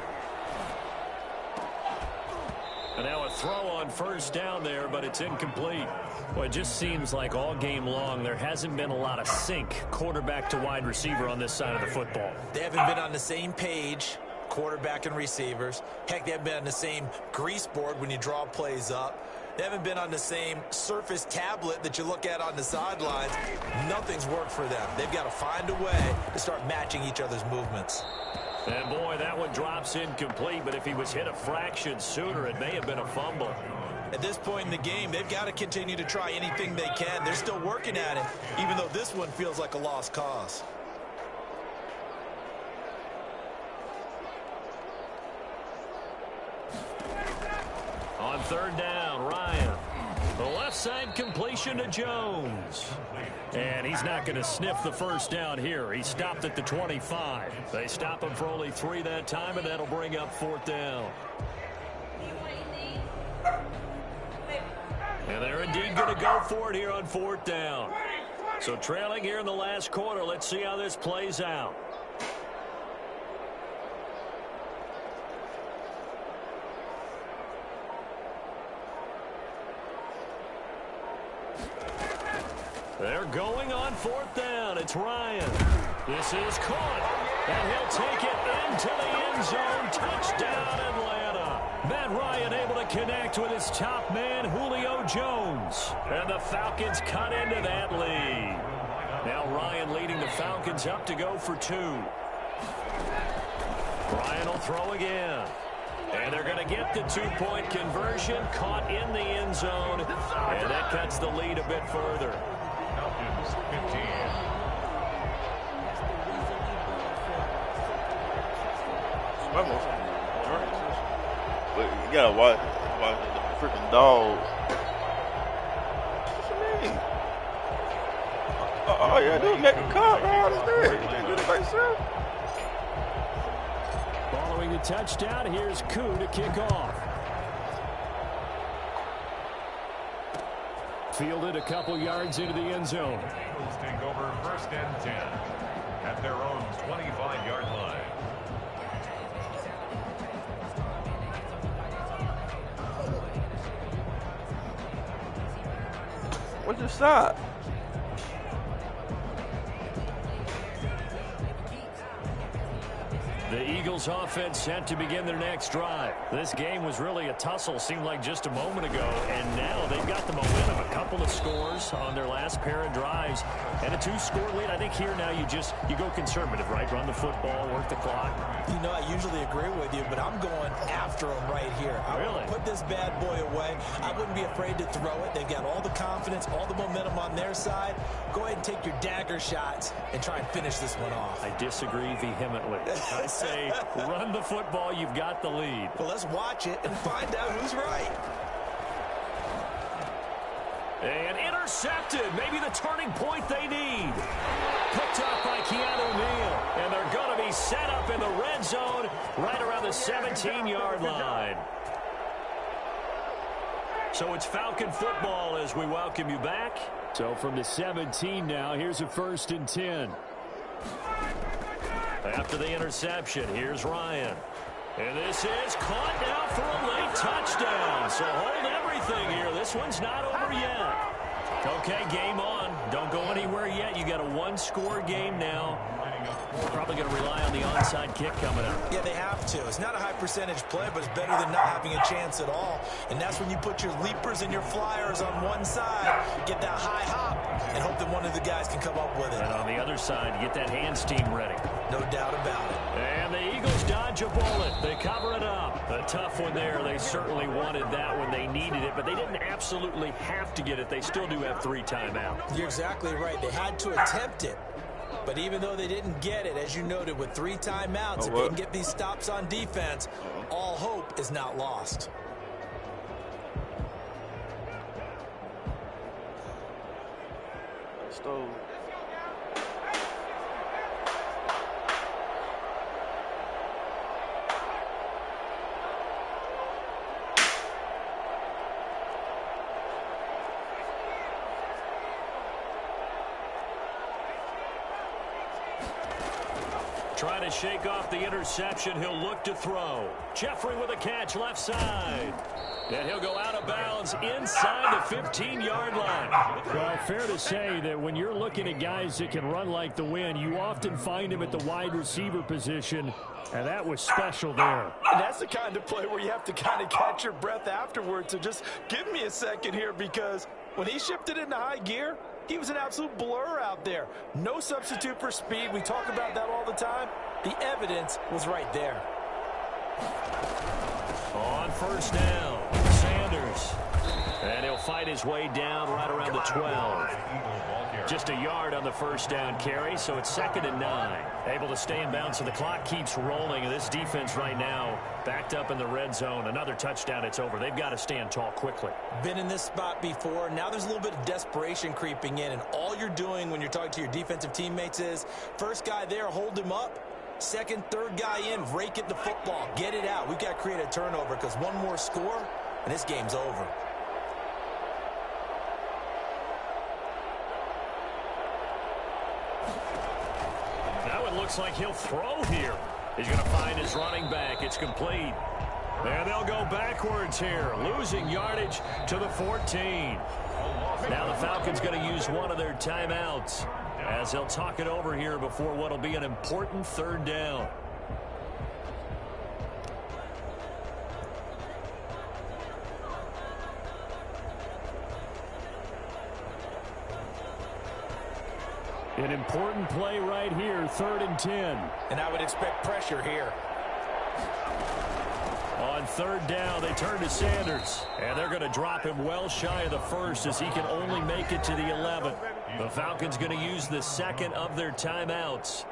And now a throw on first down there, but it's incomplete. Well, it just seems like all game long there hasn't been a lot of sync quarterback to wide receiver on this side of the football. They haven't been on the same page, quarterback and receivers. Heck, they haven't been on the same grease board when you draw plays up. They haven't been on the same Surface tablet that you look at on the sidelines. Nothing's worked for them. They've got to find a way to start matching each other's movements. And boy, that one drops incomplete, but if he was hit a fraction sooner, it may have been a fumble. At this point in the game, they've got to continue to try anything they can. They're still working at it, even though this one feels like a lost cause. On third down, Ryan. The left side completion to Jones. And he's not going to sniff the first down here. He stopped at the 25. They stop him for only 3 that time, and that'll bring up 4th down. And they're indeed going to go for it here on 4th down. So trailing here in the last quarter. Let's see how this plays out. They're going on 4th down. It's Ryan. This is caught. And he'll take it into the end zone. Touchdown, Atlanta. Matt Ryan able to connect with his top man, Julio Jones. And the Falcons cut into that lead. Now Ryan leading the Falcons up to go for 2. Ryan will throw again. And they're going to get the 2-point conversion, caught in the end zone. And that cuts the lead a bit further. Falcons 15. You gotta watch the freaking dog. What you mean? Oh yeah, dude, make a cut, bro. You can't do it by yourself. Following the touchdown, here's Koo to kick off. Fielded a couple yards into the end zone. Eagles take over 1st and 10 at their own 25-yard line. What's your shot? The Eagles offense set to begin their next drive. This game was really a tussle, seemed like just a moment ago, and now they've got the momentum. A couple of scores on their last pair of drives, and a 2-score lead. I think here now you go conservative, right? Run the football, work the clock. You know, I usually agree with you, but I'm going after him right here. I want to put this bad boy away. I wouldn't be afraid to throw it. They've got all the confidence, all the momentum on their side. Go ahead and take your dagger shots and try and finish this one off. I disagree vehemently. I say run the football. You've got the lead. Well, let's watch it and find out who's right. And intercepted. Maybe the turning point they need. Picked up by Keanu Neal. And they're going to be set up in the red zone right around the 17-yard line. So it's Falcon football as we welcome you back. So from the 17 now, here's a 1st and 10. After the interception, here's Ryan. And this is caught now for a late touchdown. So hold everything here. This one's not over yet. Okay, game on. Don't go anywhere yet. You got a 1-score game now. Probably going to rely on the onside kick coming up. Yeah, they have to. It's not a high percentage play, but it's better than not having a chance at all. And that's when you put your leapers and your flyers on one side, get that high hop, and hope that one of the guys can come up with it. And on the other side, get that hands team ready. No doubt about it. And the Eagles dodge a bullet. They cover it up. A tough one there. They certainly wanted that when they needed it, but they didn't absolutely have to get it. They still do have 3 timeouts. You're exactly right. They had to attempt it. But even though they didn't get it, as you noted, with 3 timeouts, if they can get these stops on defense, all hope is not lost. Stole. Trying to shake off the interception. He'll look to throw. Jeffrey with a catch left side. And he'll go out of bounds inside the 15-yard line. Well, fair to say that when you're looking at guys that can run like the wind, you often find him at the wide receiver position, and that was special there. And that's the kind of play where you have to kind of catch your breath afterwards. So just give me a second here, because when he shifted into high gear, he was an absolute blur out there. No substitute for speed. We talk about that all the time. The evidence was right there. On 1st down, Sanders. And he'll fight his way down right around the 12. Just a yard on the first down carry, so it's 2nd and 9. Able to stay in bounds, so the clock keeps rolling. And this defense right now backed up in the red zone. Another touchdown, it's over. They've got to stand tall quickly. Been in this spot before. Now there's a little bit of desperation creeping in, and all you're doing when you're talking to your defensive teammates is first guy there, hold him up. Second, third guy in, rake at the football. Get it out. We've got to create a turnover because one more score, and this game's over. Now it looks like he'll throw here. He's going to find his running back. It's complete. And they'll go backwards here, losing yardage to the 14. Now the Falcons going to use one of their timeouts as they'll talk it over here before what will be an important 3rd down. An important play right here, 3rd and 10. And I would expect pressure here. On 3rd down, they turn to Sanders. And they're going to drop him well shy of the 1st as he can only make it to the 11th. The Falcons going to use the 2nd of their timeouts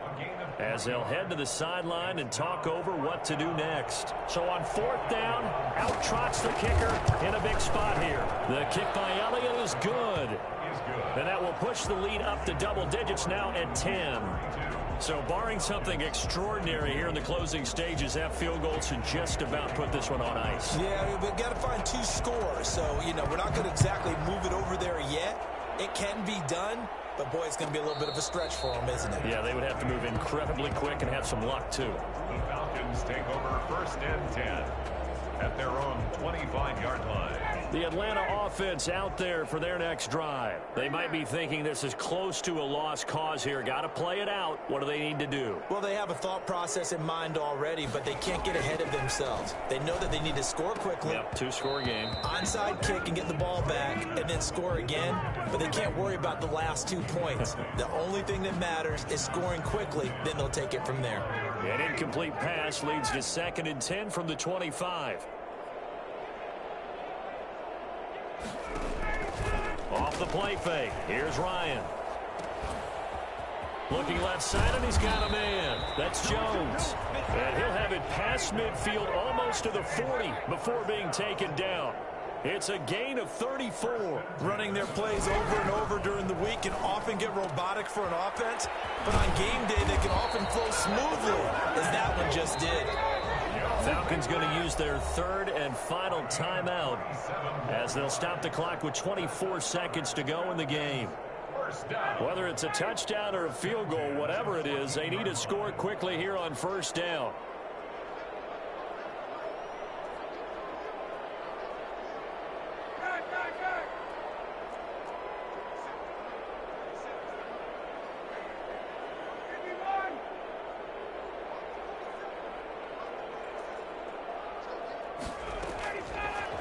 as they'll head to the sideline and talk over what to do next. So on 4th down, out trots the kicker in a big spot here. The kick by Elliott is good. And that will push the lead up to double digits now at 10. So barring something extraordinary here in the closing stages, that field goal should just about put this one on ice. Yeah, we've got to find 2 scores. So, we're not going to exactly move it over there yet. It can be done, but, boy, it's going to be a little bit of a stretch for them, isn't it? Yeah, they would have to move incredibly quick and have some luck, too. The Falcons take over 1st and 10 at their own 25-yard line. The Atlanta offense out there for their next drive. They might be thinking this is close to a lost cause here. Got to play it out. What do they need to do? Well, they have a thought process in mind already, but they can't get ahead of themselves. They know that they need to score quickly. Yep, 2-score game. Onside kick and get the ball back and then score again, but they can't worry about the last 2 points. The only thing that matters is scoring quickly, then they'll take it from there. An incomplete pass leads to 2nd and 10 from the 25. Off the play fake. Here's Ryan. Looking left side, and he's got a man. That's Jones. And he'll have it past midfield almost to the 40 before being taken down. It's a gain of 34. Running their plays over and over during the week can often get robotic for an offense, but on game day they can often flow smoothly, as that one just did. Falcons going to use their 3rd and final timeout as they'll stop the clock with 24 seconds to go in the game. Whether it's a touchdown or a field goal, whatever it is, they need to score quickly here on 1st down.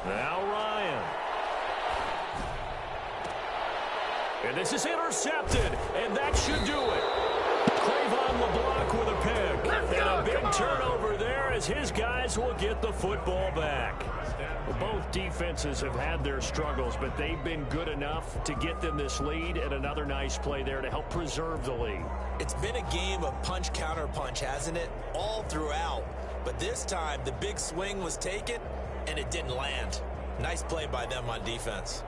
Now Ryan. And this is intercepted, and that should do it. Cravon LeBlanc with a pick. And a big turnover there as his guys will get the football back. Well, both defenses have had their struggles, but they've been good enough to get them this lead, and another nice play there to help preserve the lead. It's been a game of punch, counter punch, hasn't it? All throughout. But this time, the big swing was taken, and it didn't land. Nice play by them on defense.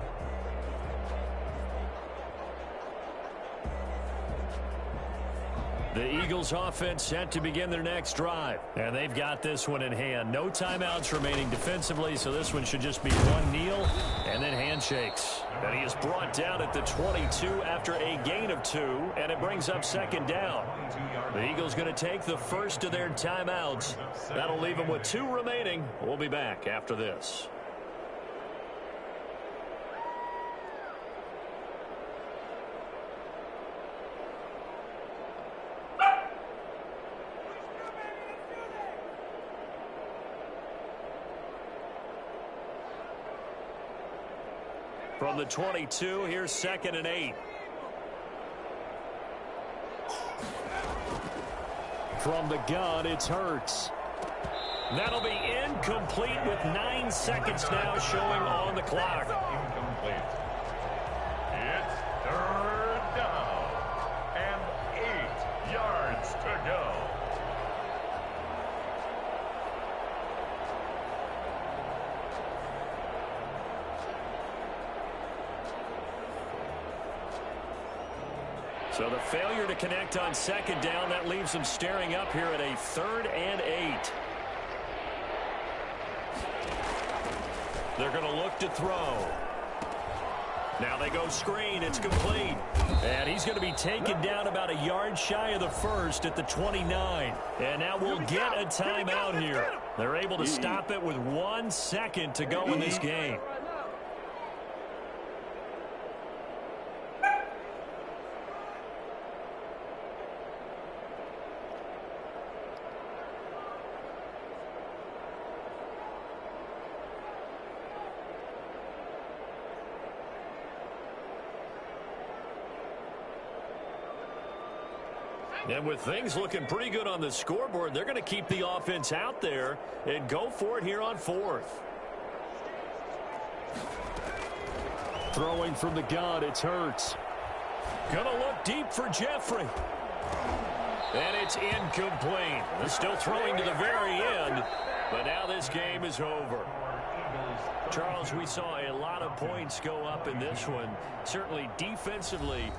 The Eagles offense set to begin their next drive. And they've got this one in hand. No timeouts remaining defensively, so this one should just be one kneel and then handshakes. And he is brought down at the 22 after a gain of 2, and it brings up 2nd down. The Eagles going to take the first of their timeouts. That'll leave them with 2 remaining. We'll be back after this. From the 22, here's 2nd and 8. From the gun, it's Hurts. That'll be incomplete with 9 seconds now showing on the clock. So the failure to connect on second down, that leaves them staring up here at a 3rd and 8. They're going to look to throw. Now they go screen. It's complete. And he's going to be taken down about a yard shy of the first at the 29. And now we'll get a timeout here. They're able to stop it with 1 second to go in this game. And with things looking pretty good on the scoreboard, they're going to keep the offense out there and go for it here on 4th. Throwing from the gun, it's Hurts. Going to look deep for Jeffrey. And it's incomplete. They're still throwing to the very end, but now this game is over. Charles, we saw a lot of points go up in this one. Certainly defensively,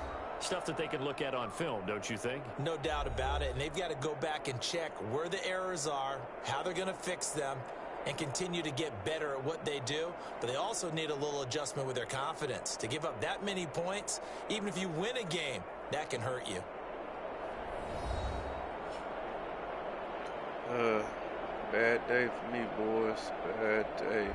stuff that they can look at on film, don't you think? No doubt about it, and they've got to go back and check where the errors are, how they're going to fix them, and continue to get better at what they do. But they also need a little adjustment with their confidence. To give up that many points, even if you win a game, that can hurt you. Bad day for me, boys. Bad day.